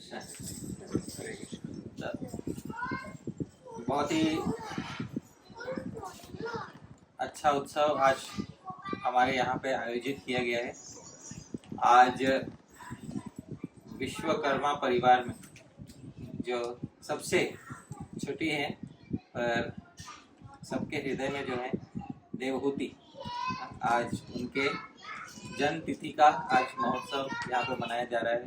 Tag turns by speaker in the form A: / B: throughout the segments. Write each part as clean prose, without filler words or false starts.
A: कृष्ण। हरे कृष्ण। बहुत ही अच्छा उत्सव आज हमारे यहाँ पे आयोजित किया गया है। आज विश्वकर्मा परिवार में जो सबसे छोटी है पर सबके हृदय में जो है देवहूति, आज उनके जन्म तिथि का आज महोत्सव यहाँ पे मनाया जा रहा है।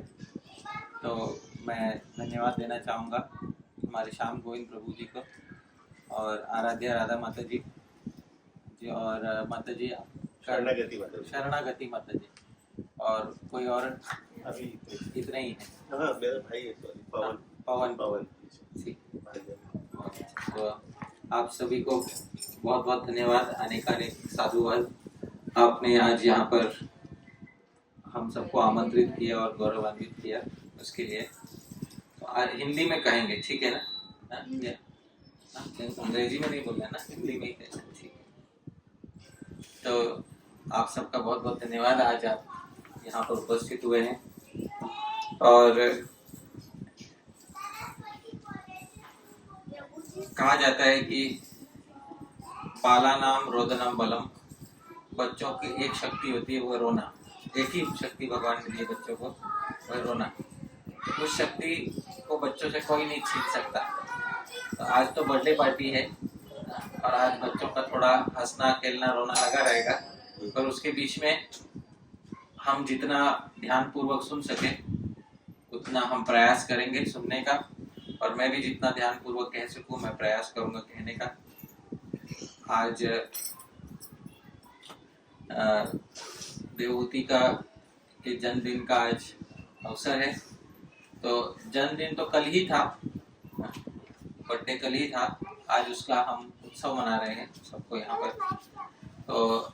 A: तो मैं धन्यवाद देना चाहूँगा हमारे श्याम गोविंद प्रभु जी को और आराध्या राधा माता जी और माता जी शरणागति माता जी और कोई और
B: अभी
A: इतने ही है।
B: हाँ, मेरा भाई है पवन
A: तो आप सभी को बहुत बहुत धन्यवाद, अनेक साधुवाद। आपने आज यहाँ पर हम सबको आमंत्रित किया और गौरवान्वित किया, उसके लिए तो आज हिंदी में कहेंगे, ठीक है ना? अंग्रेजी में नहीं बोलना ना, हिंदी में ही कहना, ठीक है। तो आप सबका बहुत बहुत धन्यवाद, आज आप यहाँ पर उपस्थित हुए हैं। और कहा जाता है कि बालानाम रोदनम बलम, बच्चों की एक शक्ति होती है वो रोना, एक ही शक्ति भगवान ने दी है बच्चों को, वह रोना। उस शक्ति को बच्चों से कोई नहीं छीन सकता। तो आज तो बर्थडे पार्टी है और आज बच्चों का थोड़ा हंसना खेलना रोना लगा रहेगा, पर उसके बीच में हम जितना ध्यान पूर्वक सुन सके उतना हम प्रयास करेंगे सुनने का, और मैं भी जितना ध्यान पूर्वक कह सकूं मैं प्रयास करूंगा कहने का। आज देवहूति का के जन्मदिन का आज अवसर है। तो जन्मदिन तो कल ही था, बर्थडे कल ही था, आज उसका हम उत्सव मना रहे हैं सबको यहाँ पर। तो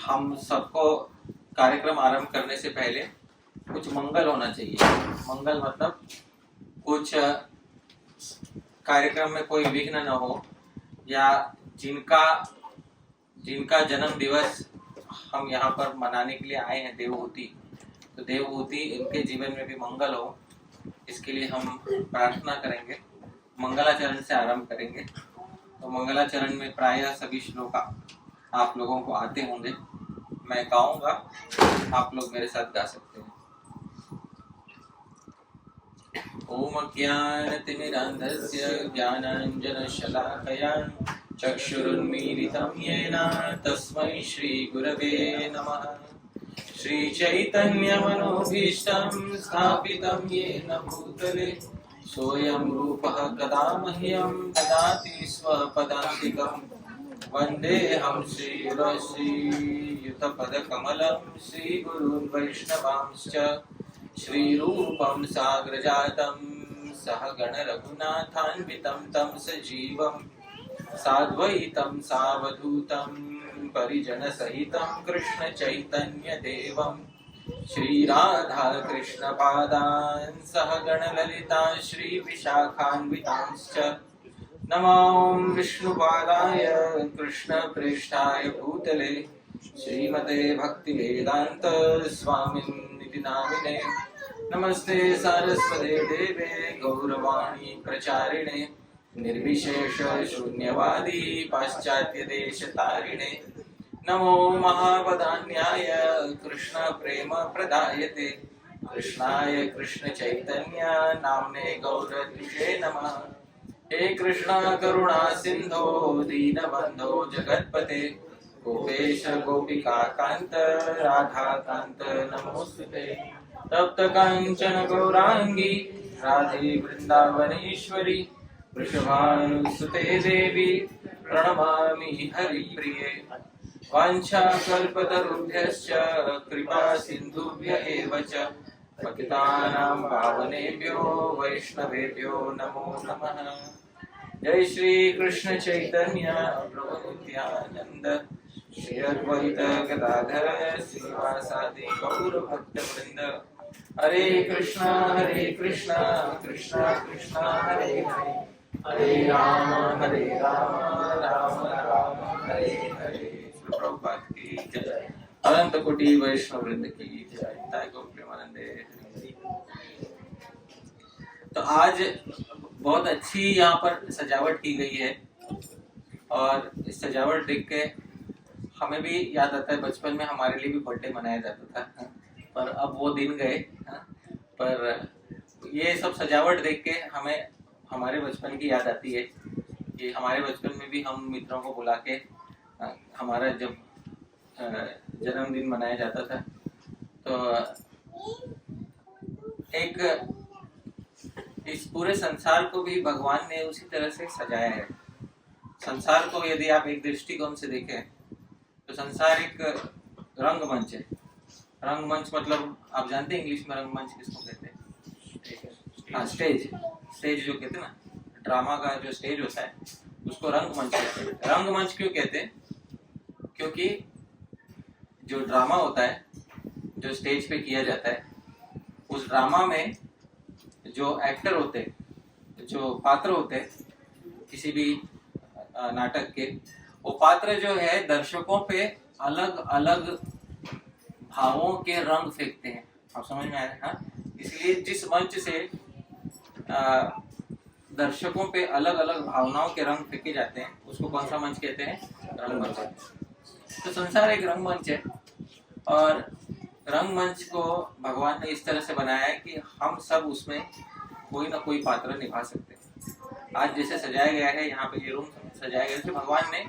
A: हम सबको कार्यक्रम आरंभ करने से पहले कुछ मंगल होना चाहिए। मंगल मतलब कुछ कार्यक्रम में कोई विघ्न न हो, या जिनका जन्म दिवस हम यहाँ पर मनाने के लिए आए हैं देवहूति, तो देवहूति इनके जीवन में भी मंगल हो, इसके लिए हम प्रार्थना करेंगे। मंगलाचरण से आरंभ करेंगे। तो मंगलाचरण में प्रायः सभी श्लोक आप लोगों को आते होंगे, मैं गाऊंगा, आप लोग मेरे साथ गा सकते हैं। ओम ज्ञानतिमिरान्धस्य ज्ञानाञ्जनशलाकया चक्षुरुन्मीलितं येन तस्मै श्रीगुरवे नमः। श्रीचैतन्यमनोभीष्टं स्थापितं येन भूतले सोऽयं रूपः कदा मह्यं ददाति स्वपदान्तिकम्। वन्देऽहं श्रीयुतपदकमलं श्रीगुरून् वैष्णवांश्च श्रीरूपं साग्रजातं सहगण रघुनाथान्वितं तं सजीवं साद्वैतं सावधूतं परिजनसहितं कृष्ण चैतन्य देवं श्रीराधा कृष्ण पादान् सहगण ललिता श्री विशाखान्वितांश्च नमो विष्णुपादाय कृष्ण प्रेष्ठाय भूतले श्रीमते भक्तिवेदांत स्वामिन्निति नामिने नमस्ते सारस्वते देवे गौरवाणी प्रचारिणे निर्विशेष शून्यवादी पाश्चात्य देश तारिणे नमो महावदान्याय कृष्ण प्रेम प्रदायते कृष्णाय कृष्ण चैतन्य नाम्ने गौरद्विषे नमः। हे कृष्णा करुणा सिंधो दीनबंधो जगत्पते गोपेश गोपिका कांत राधा कांत नमोस्तुते। तप्त कांचन गौरांगी राधे वृंदावनेश्वरी वृषभानुसुते देवी प्रणमामि हरिप्रिये। वाञ्छाकल्पतरुभ्यश्च कृपा सिन्धुभ्य एव च पतितानां पावनेभ्यो वैष्णवेभ्यो नमो नमः। जय श्री कृष्ण चैतन्य प्रभु नित्यानंद श्री अद्वैत गदाधर श्रीवासादि गौर भक्त वृंद। हरे कृष्णा कृष्णा कृष्णा हरे हरे, हरे राम राम राम हरे हरे। प्रभुपाद की जय। अनंत कोटि वैष्णव वृंद की जय। ताई गो प्रेमानंदे। आज बहुत अच्छी यहाँ पर सजावट की गई है और इस सजावट देख के हमें भी याद आता है बचपन में हमारे लिए भी बर्थडे मनाया जाता था, पर अब वो दिन गए। पर ये सब सजावट देख के हमें हमारे बचपन की याद आती है कि हमारे बचपन में भी हम मित्रों को बुला के हमारा जब जन्मदिन मनाया जाता था तो एक इस पूरे संसार को भी भगवान ने उसी तरह से सजाया है। संसार को यदि आप एक दृष्टिकोण से देखें तो संसार एक रंगमंच है। रंगमंच मतलब आप जानते हैं इंग्लिश में रंगमंच किसको कहते हैं? हाँ, स्टेज। स्टेज जो कहते हैं ना, ड्रामा का जो स्टेज होता है उसको रंगमंच कहते हैं। रंगमंच क्यों कहते हैं? क्योंकि जो ड्रामा होता है जो स्टेज पे किया जाता है, उस ड्रामा में जो एक्टर होते हैं, जो पात्र होते हैं किसी भी नाटक के, वो पात्र जो है दर्शकों पे अलग अलग भावों के रंग फेंकते हैं। आप समझ में आए? हाँ, इसलिए जिस मंच से दर्शकों पे अलग अलग भावनाओं के रंग फेंके जाते हैं उसको कौन सा मंच कहते हैं? रंगमंच। तो संसार एक रंगमंच है और रंगमंच को भगवान ने इस तरह से बनाया है कि हम सब उसमें कोई ना कोई पात्र निभा सकते हैं। आज जैसे सजाया गया है, यहाँ पे ये रूम सजाया गया है, तो भगवान ने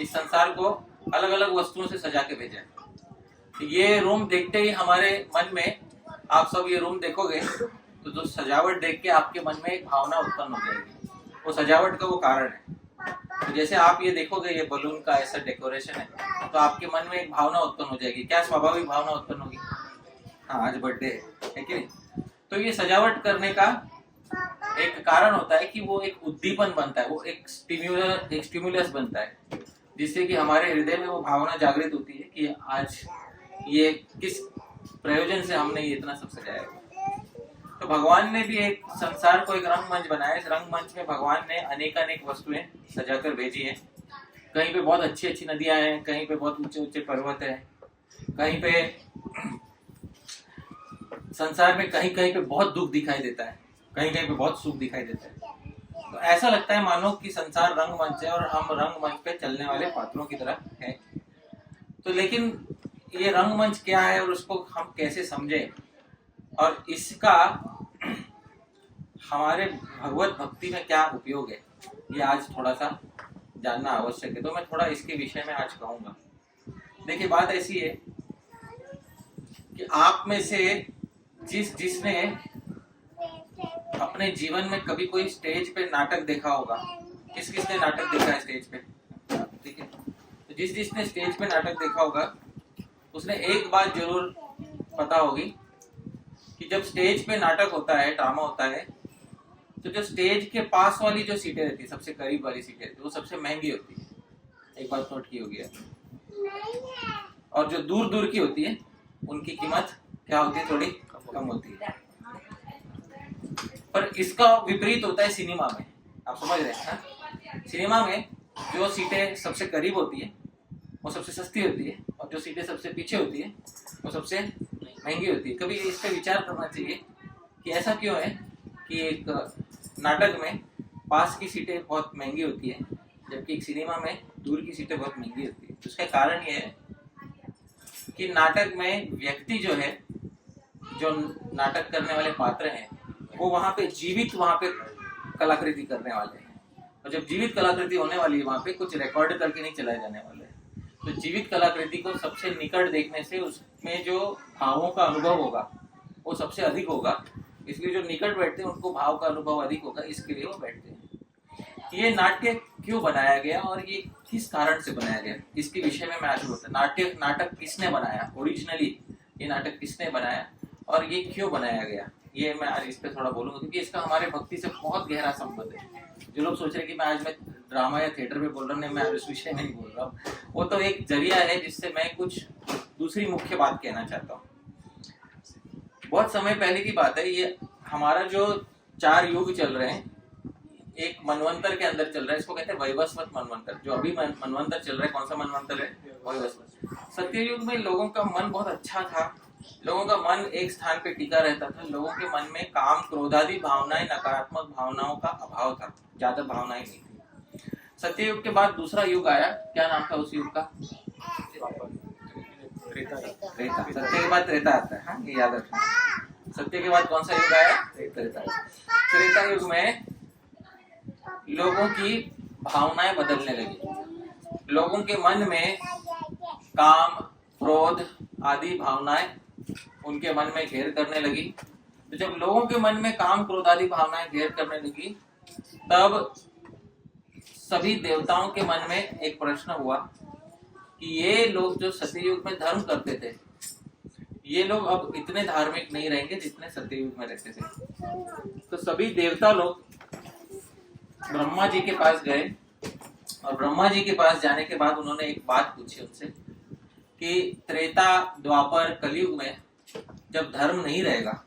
A: इस संसार को अलग अलग वस्तुओं से सजा के भेजा है। ये रूम देखते ही हमारे मन में, आप सब ये रूम देखोगे तो जो सजावट देख के आपके मन में एक भावना उत्पन्न हो जाएगी। वो सजावट का वो कारण है। तो जैसे आप ये देखोगे ये बलून का ऐसा डेकोरेशन है तो आपके मन में एक भावना उत्पन्न हो जाएगी। क्या स्वाभाविक भावना उत्पन्न होगी? हाँ, आज बर्थडे है कि नहीं? तो ये सजावट करने का एक कारण होता है कि वो एक उद्दीपन बनता है, वो एक स्टिमुलस बनता है जिससे कि हमारे हृदय में वो भावना जागृत होती है कि आज ये किस प्रयोजन से हमने ये इतना सब सजाया है। तो भगवान ने भी एक संसार को एक रंगमंच बनाया। इस रंगमंच में भगवान ने अनेक वस्तुएं सजाकर भेजी हैं। कहीं पे बहुत अच्छी अच्छी नदियां हैं, कहीं पे बहुत ऊंचे ऊंचे पर्वत हैं, कहीं पे संसार में कहीं कहीं पे बहुत दुख दिखाई देता है, कहीं कहीं पे बहुत सुख दिखाई देता है। तो ऐसा लगता है मानो कि संसार रंगमंच है और हम रंगमंच पे चलने वाले पात्रों की तरह हैं। तो लेकिन ये रंगमंच क्या है और उसको हम कैसे समझें और इसका हमारे भगवत भक्ति में क्या उपयोग है, ये आज थोड़ा सा जानना आवश्यक है। तो मैं थोड़ा इसके विषय में आज कहूंगा। देखिए, बात ऐसी है कि आप में से जिसने अपने जीवन में कभी कोई स्टेज पे नाटक देखा होगा, किसने नाटक देखा है स्टेज पे? ठीक है, तो जिसने स्टेज पे नाटक देखा होगा उसने एक बात जरूर पता होगी कि जब स्टेज पे नाटक होता है, ड्रामा होता है, तो जो स्टेज के पास वाली जो सीटें रहती है, सबसे करीब वाली सीटें रहती है, वो सबसे महंगी होती है। एक बात नोट की होगी। और जो दूर दूर की होती है उनकी कीमत क्या होती है? थोड़ी कम होती है। पर इसका विपरीत होता है सिनेमा में। आप समझ रहे हैं? सिनेमा में जो सीटें सबसे करीब होती है वो सबसे सस्ती होती है और जो सीटें सबसे पीछे होती है वो सबसे महंगी होती है। कभी इस पर विचार करना चाहिए कि ऐसा क्यों है कि एक नाटक में पास की सीटें बहुत महंगी होती है जबकि एक सिनेमा में दूर की सीटें बहुत महंगी होती है। उसका कारण ये है कि नाटक में व्यक्ति जो है, जो नाटक करने वाले पात्र हैं, वो वहाँ पे जीवित वहाँ पे कलाकृति करने वाले हैं। और जब जीवित कलाकृति होने वाली है वहाँ पे कुछ रिकॉर्ड करके नहीं चलाए जाने वाले हैं। तो जीवित कलाकृति को सबसे निकट देखने से उसमें जो भावों का अनुभव होगा वो सबसे अधिक होगा। इसलिए जो निकट बैठते हैं उनको भाव का अनुभव अधिक होगा, इसके लिए वो बैठते हैं। ये नाट्य क्यों बनाया गया और ये किस कारण से बनाया गया, इसके विषय में मैं आज बोलता हूँ। नाटक किसने बनाया, ओरिजिनली ये नाटक किसने बनाया और ये क्यों बनाया गया, ये मैं आज इस पे थोड़ा बोलूंगा क्योंकि इसका हमारे भक्ति से बहुत गहरा संबंध है। जो लोग सोच रहे कि मैं आज ड्रामा या थिएटर में बोल रहा हूँ, मैं आज उस विषय में नहीं बोल रहा हूँ। वो तो एक जरिया है जिससे मैं कुछ दूसरी मुख्य बात कहना चाहता हूँ। बहुत समय पहले की बात है, ये हमारा जो 4 युग चल रहे हैं, एक मनवंतर के अंदर चल रहा है, इसको कहते हैं वैवस्वत मनवंतर। जो अभी मनवंतर चल रहा है, कौन सा मनवंतर है? वैवस्वत। सत्ययुग में लोगों का मन बहुत अच्छा था, लोगों का मन एक स्थान पे टिका रहता था। लोगों के मन में काम क्रोधादि भावनाएं, नकारात्मक भावनाओं का अभाव था, ज्यादा भावनाएं नहीं थी। सत्ययुग के बाद दूसरा युग आया। क्या नाम था उस युग का? त्रेता। सत्य के बाद त्रेता आता है, हाँ ये याद रखना। सत्य के बाद कौन सा युग आया? त्रेता। त्रेता युग में लोगों की भावनाएं बदलने लगी। लोगों के मन में काम, क्रोध आदि भावनाएं उनके मन में घेर करने लगी। तो जब लोगों के मन में काम, क्रोध आदि भावनाएं घेर करने लगी, तब सभी देवताओं के मन में एक प्रश्न हुआ कि ये लोग जो सत्ययुग में धर्म करते थे, ये लोग अब इतने धार्मिक नहीं रहेंगे जितने सत्ययुग में रहते थे। तो सभी देवता लोग ब्रह्मा जी के पास गए, और ब्रह्मा जी के पास जाने के बाद उन्होंने एक बात पूछी उनसे कि त्रेता, द्वापर, कलयुग में जब धर्म नहीं रहेगा,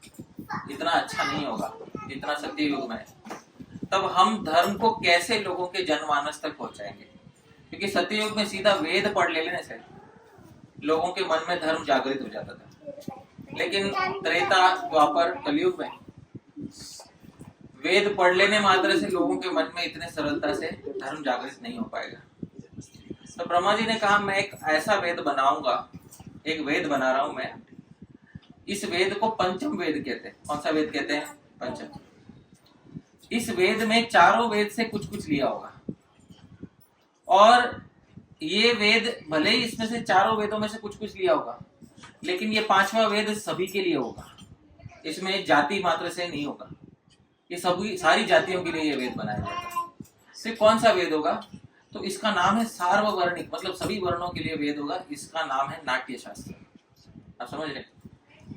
A: इतना अच्छा नहीं होगा जितना सत्ययुग में है, तब हम धर्म को कैसे लोगों के जनमानस तक पहुंचाएंगे? क्योंकि सत्ययुग में सीधा वेद पढ़ लेने से लोगों के मन में धर्म जागृत हो जाता था, लेकिन त्रेता, द्वापर, कलयुग में वेद पढ़ लेने मात्र से लोगों के मन में इतने सरलता से धर्म जागृत नहीं हो पाएगा। तो ब्रह्मा जी ने कहा, मैं एक ऐसा वेद बनाऊंगा, एक वेद बना रहा हूं मैं। इस वेद को पंचम वेद कहते हैं। कौन सा वेद कहते हैं? पंचम। इस वेद में चारों वेद से कुछ कुछ लिया होगा, और ये वेद भले ही इसमें से चारों वेदों में से कुछ कुछ लिया होगा, लेकिन ये पांचवा वेद सभी के लिए होगा। इसमें जाति मात्र से नहीं होगा, ये सभी सारी जातियों के लिए ये वेद बनाया जाएगा। सिर्फ कौन सा वेद होगा? तो इसका नाम है सार्ववर्णिक, मतलब सभी वर्णों के लिए वेद होगा। इसका नाम है नाट्य शास्त्र। आप समझ रहे?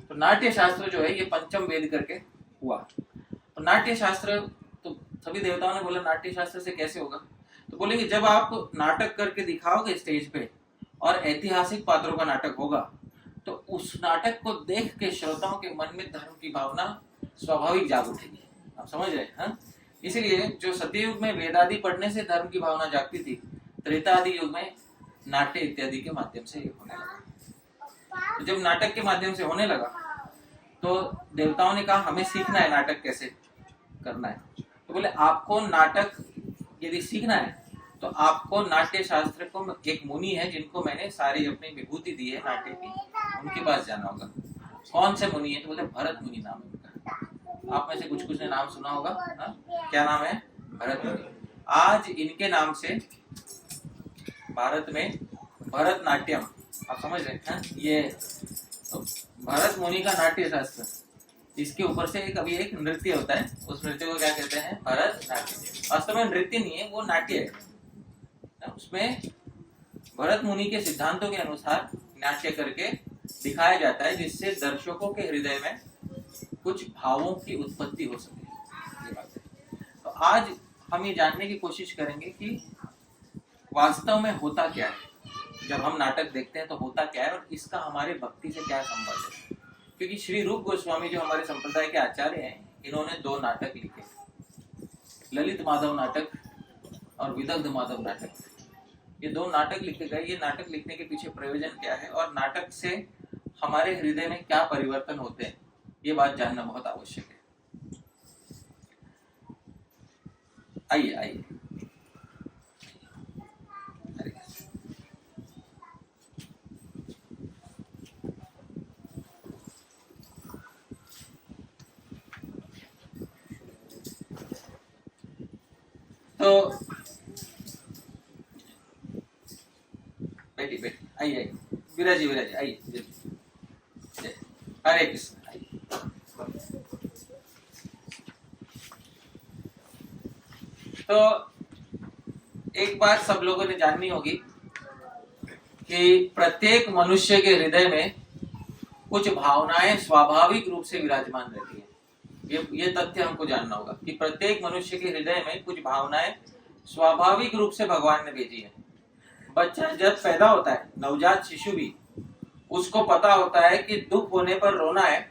A: तो नाट्य शास्त्र जो है ये पंचम वेद करके हुआ। तो नाट्य शास्त्र, तो सभी देवताओं ने बोला नाट्य शास्त्र से कैसे होगा? तो बोलेंगे जब आप नाटक करके दिखाओगे स्टेज पे, और ऐतिहासिक पात्रों का नाटक होगा, तो उस नाटक को देख के श्रोताओं के मन में धर्म की भावना स्वाभाविक जाग उठेगी। आप समझ रहे हैं? इसलिए जो सत्ययुग में वेदादि पढ़ने से धर्म की भावना जागती थी, त्रेता आदि युग में नाट्य इत्यादि के माध्यम से ये होने लगा। तो जब नाटक के माध्यम से होने लगा, तो देवताओं ने कहा हमें सीखना है नाटक कैसे करना है। तो बोले आपको नाटक यदि सीखना है तो आपको नाट्य शास्त्र को, एक मुनि है जिनको मैंने सारी अपनी विभूति दी है नाट्य की, उनके पास जाना होगा। कौन से मुनि है? तो बोले भरत मुनि नाम है उनका। आप में से कुछ ने नाम सुना होगा, हा? क्या नाम है? भरत मुनि। आज इनके नाम से भारत में भरतनाट्यम, आप समझ रहे हैं, ये तो भरत मुनि का नाट्य शास्त्र, इसके ऊपर से कभी एक नृत्य होता है, उस नृत्य को क्या कहते हैं? भरतनाट्यम। वास्तव में नृत्य नहीं है, वो नाट्य है। उसमें भरत मुनि के सिद्धांतों के अनुसार नाट्य करके दिखाया जाता है, जिससे दर्शकों के हृदय में कुछ भावों की उत्पत्ति हो सके। ये बात है। तो आज हम ये जानने की कोशिश करेंगे कि वास्तव में होता क्या है, जब हम नाटक देखते हैं तो होता क्या है, और इसका हमारे भक्ति से क्या संबंध है। क्योंकि श्री रूप गोस्वामी जो हमारे संप्रदाय के आचार्य हैं, इन्होंने 2 नाटक लिखे, ललित माधव नाटक और विदग्ध माधव नाटक। ये 2 नाटक लिखे गए। ये नाटक लिखने के पीछे प्रयोजन क्या है, और नाटक से हमारे हृदय में क्या परिवर्तन होते हैं, ये बात जानना बहुत आवश्यक है। आइए आइए, तो बैठी बैठी, आइए विराजी विराजी, आइए। हरे कृष्ण। आइए। तो एक बात सब लोगों ने जाननी होगी कि प्रत्येक मनुष्य के हृदय में कुछ भावनाएं स्वाभाविक रूप से विराजमान रहती है। ये तथ्य हमको जानना होगा कि प्रत्येक मनुष्य के हृदय में कुछ भावनाएं स्वाभाविक रूप से भगवान ने भेजी है। बच्चा जब पैदा होता है, नवजात शिशु भी, उसको पता होता है कि दुख होने पर रोना है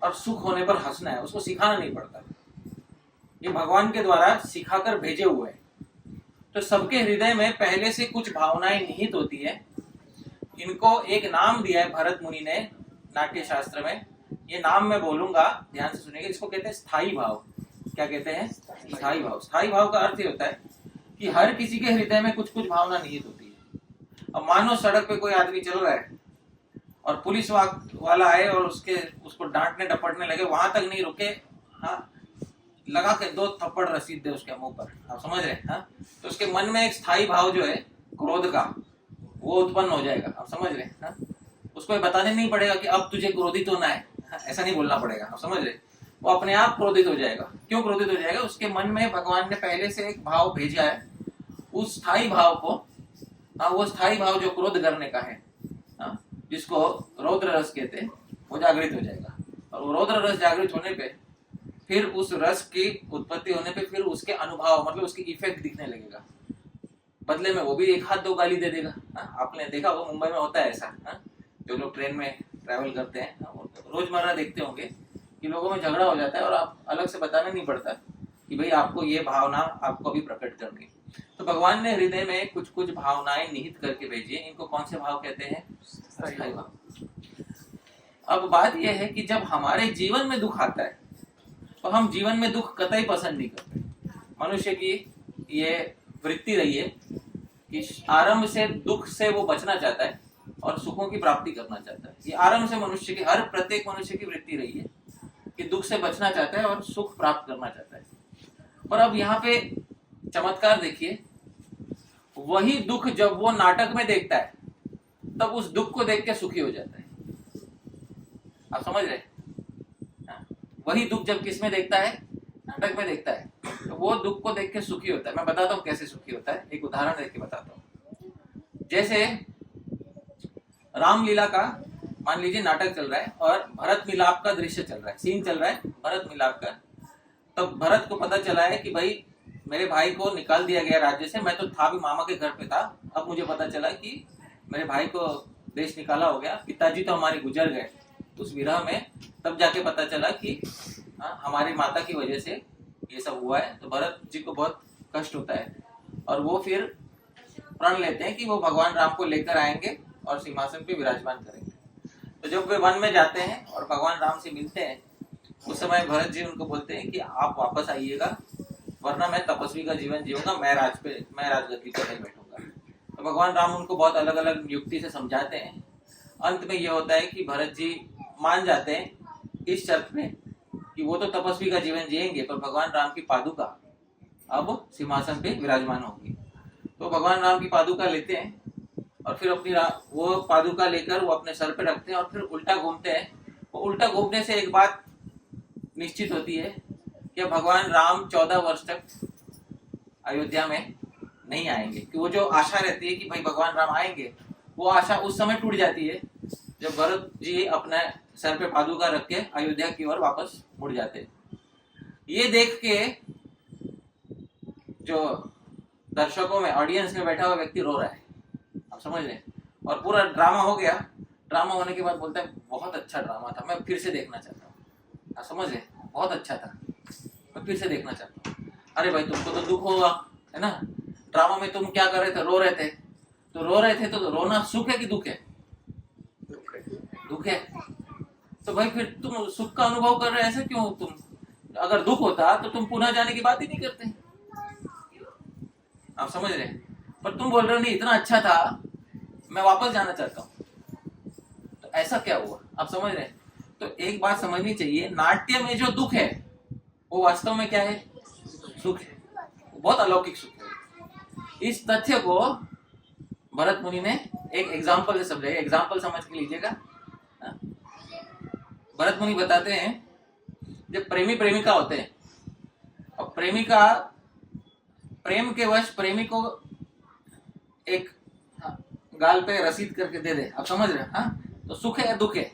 A: और सुख होने पर हंसना है। उसको सिखाना नहीं पड़ता, ये भगवान के द्वारा सिखाकर भेजे हुए हैं। तो सबके हृदय में पहले से कुछ भावनाएं निहित होती है। इनको एक नाम दिया है भरत मुनि ने, नाट्य शास्त्र में, ये नाम मैं बोलूंगा, ध्यान से सुनिएगा, इसको कहते हैं स्थाई भाव। क्या कहते हैं? स्थाई भाव। स्थाई भाव का अर्थ ये होता है कि हर किसी के हृदय में कुछ कुछ भावना निहित होती है। अब मानो सड़क पे कोई आदमी चल रहा है और पुलिस वाला आए और उसको डांटने डपटने लगे, वहां तक नहीं रुके, हाँ, लगा के 2 थप्पड़ रसीद दे उसके मुंह पर। आप समझ रहे हैं? हाँ, तो उसके मन में एक स्थाई भाव जो है क्रोध का, वो उत्पन्न हो जाएगा। आप समझ रहे हैं? हाँ, उसको ये बताने नहीं पड़ेगा कि अब तुझे क्रोधित होना है, ऐसा नहीं बोलना पड़ेगा। आप समझ रहे? वो अपने आप क्रोधित हो जाएगा। क्यों क्रोधित हो जाएगा? उसके मन में भगवान ने पहले से एक भाव भेजा है, उस स्थाई भाव को, हाँ, वो स्थाई भाव जो क्रोध करने का है, हाँ, जिसको रौद्र रस कहते हैं, वो जागृत हो जाएगा। और वो रौद्र रस जागृत होने पे, फिर उस रस की उत्पत्ति होने पे, फिर उसके अनुभव मतलब उसकी इफेक्ट दिखने लगेगा। बदले में वो भी 1 हाथ 2 गाली दे देगा। हाँ, आपने देखा वो मुंबई में होता है ऐसा। हाँ, जो लोग ट्रेन में ट्रैवल करते हैं, हाँ, रोजमर्रा देखते होंगे कि लोगों में झगड़ा हो जाता है और आप अलग से बताना नहीं पड़ता कि भाई आपको ये भावना आपको भी प्रकट करनी है। तो भगवान ने हृदय में कुछ कुछ भावनाएं निहित करके भेजी है। इनको कौन से भाव कहते हैं? स्थाई भाव। अब बात यह है कि जब हमारे जीवन में दुख आता है तो हम जीवन में दुख कतई पसंद नहीं करते। मनुष्य की ये वृत्ति रही है कि आरंभ से दुख से वो बचना चाहता है और सुखों की प्राप्ति करना चाहता है। ये आरंभ से मनुष्य की, हर प्रत्येक मनुष्य की वृत्ति रही है कि दुख से बचना चाहता है और सुख प्राप्त करना चाहता है। पर अब यहाँ पे चमत्कार देखिए, वही दुख जब वो नाटक में देखता है तब उस दुख को देख के सुखी हो जाता है। आप समझ रहे? वही दुख जब किस में देखता है? नाटक में देखता है, तो वो दुख को देख के सुखी होता है। मैं बताता हूँ कैसे सुखी होता है, एक उदाहरण देख के बताता हूँ। जैसे रामलीला का मान लीजिए नाटक चल रहा है और भरत मिलाप का दृश्य चल रहा है, सीन चल रहा है भरत मिलाप का। तब भरत को पता चला है कि भाई मेरे भाई को निकाल दिया गया राज्य से, मैं तो था भी मामा के घर पे था, अब मुझे पता चला कि मेरे भाई को देश निकाला हो गया, पिताजी तो हमारे गुजर गए उस विरह में। तब जाके पता चला कि हमारी माता की वजह से ये सब हुआ है। तो भरत जी को बहुत कष्ट होता है और वो फिर प्रण लेते हैं कि वो भगवान राम को लेकर आएंगे और सिंहासन पे विराजमान करेंगे। तो जब वे वन में जाते हैं और भगवान राम से मिलते हैं, उस समय भरत जी उनको बोलते हैं कि आप वापस आइएगा, वरना मैं तपस्वी का जीवन जीऊंगा, मैं राजगद्दी पर नहीं बैठूंगा। तो भगवान राम उनको बहुत अलग अलग युक्ति से समझाते हैं। अंत में यह होता है कि भरत जी मान जाते हैं इस शर्त में कि वो तो तपस्वी का जीवन जिएंगे, पर भगवान राम की पादुका अब सिंहासन पे विराजमान होगी। तो भगवान राम की पादुका लेते हैं और फिर अपनी वो पादुका लेकर वो अपने सर पे रखते हैं और फिर उल्टा घूमते हैं। वो उल्टा घूमने से एक बात निश्चित होती है कि भगवान राम 14 वर्ष तक अयोध्या में नहीं आएंगे। कि वो जो आशा रहती है कि भाई भगवान राम आएंगे, वो आशा उस समय टूट जाती है जब भरत जी अपने सर पे पादुका रख के अयोध्या की ओर वापस मुड़ जाते हैं। ये देख के जो दर्शकों में, ऑडियंस में बैठा हुआ व्यक्ति रो रहा है। आप समझ रहे हैं? और पूरा ड्रामा हो गया। ड्रामा होने के बाद बोलता है बहुत अच्छा ड्रामा था, मैं फिर से देखना चाहता हूँ। आप समझ रहे? बहुत अच्छा था, मैं फिर से देखना चाहता हूँ। अरे भाई तुमको तो दुख होगा, है ना? ड्रामा में तुम क्या कर रहे थे? रो रहे थे। तो रो रहे थे तो रोना सुख है कि दुख है? दुख है। तो भाई फिर तुम सुख का अनुभव कर रहे हैं, ऐसे क्यों? तुम अगर दुख होता तो तुम पुनः जाने की बात ही नहीं करते। आप समझ रहे हैं? पर तुम बोल रहे हो नहीं इतना अच्छा था, मैं वापस जाना चाहता हूँ। तो ऐसा क्या हुआ? आप समझ रहे हैं? तो एक बात समझनी चाहिए, नाट्य में जो दुख है वो वास्तव में क्या है? सुख है। बहुत अलौकिक सुख है। इस तथ्य को भरत मुनि ने एक एग्जाम्पल से समझा। एग्जाम्पल समझ के लीजिएगा। भरत मुनि बताते हैं जब प्रेमी प्रेमिका होते हैं और प्रेमिका प्रेम के वश प्रेमी को एक गाल पे रसीद करके दे दे। आप समझ रहे हैं? हाँ, तो सुख है या दुख है?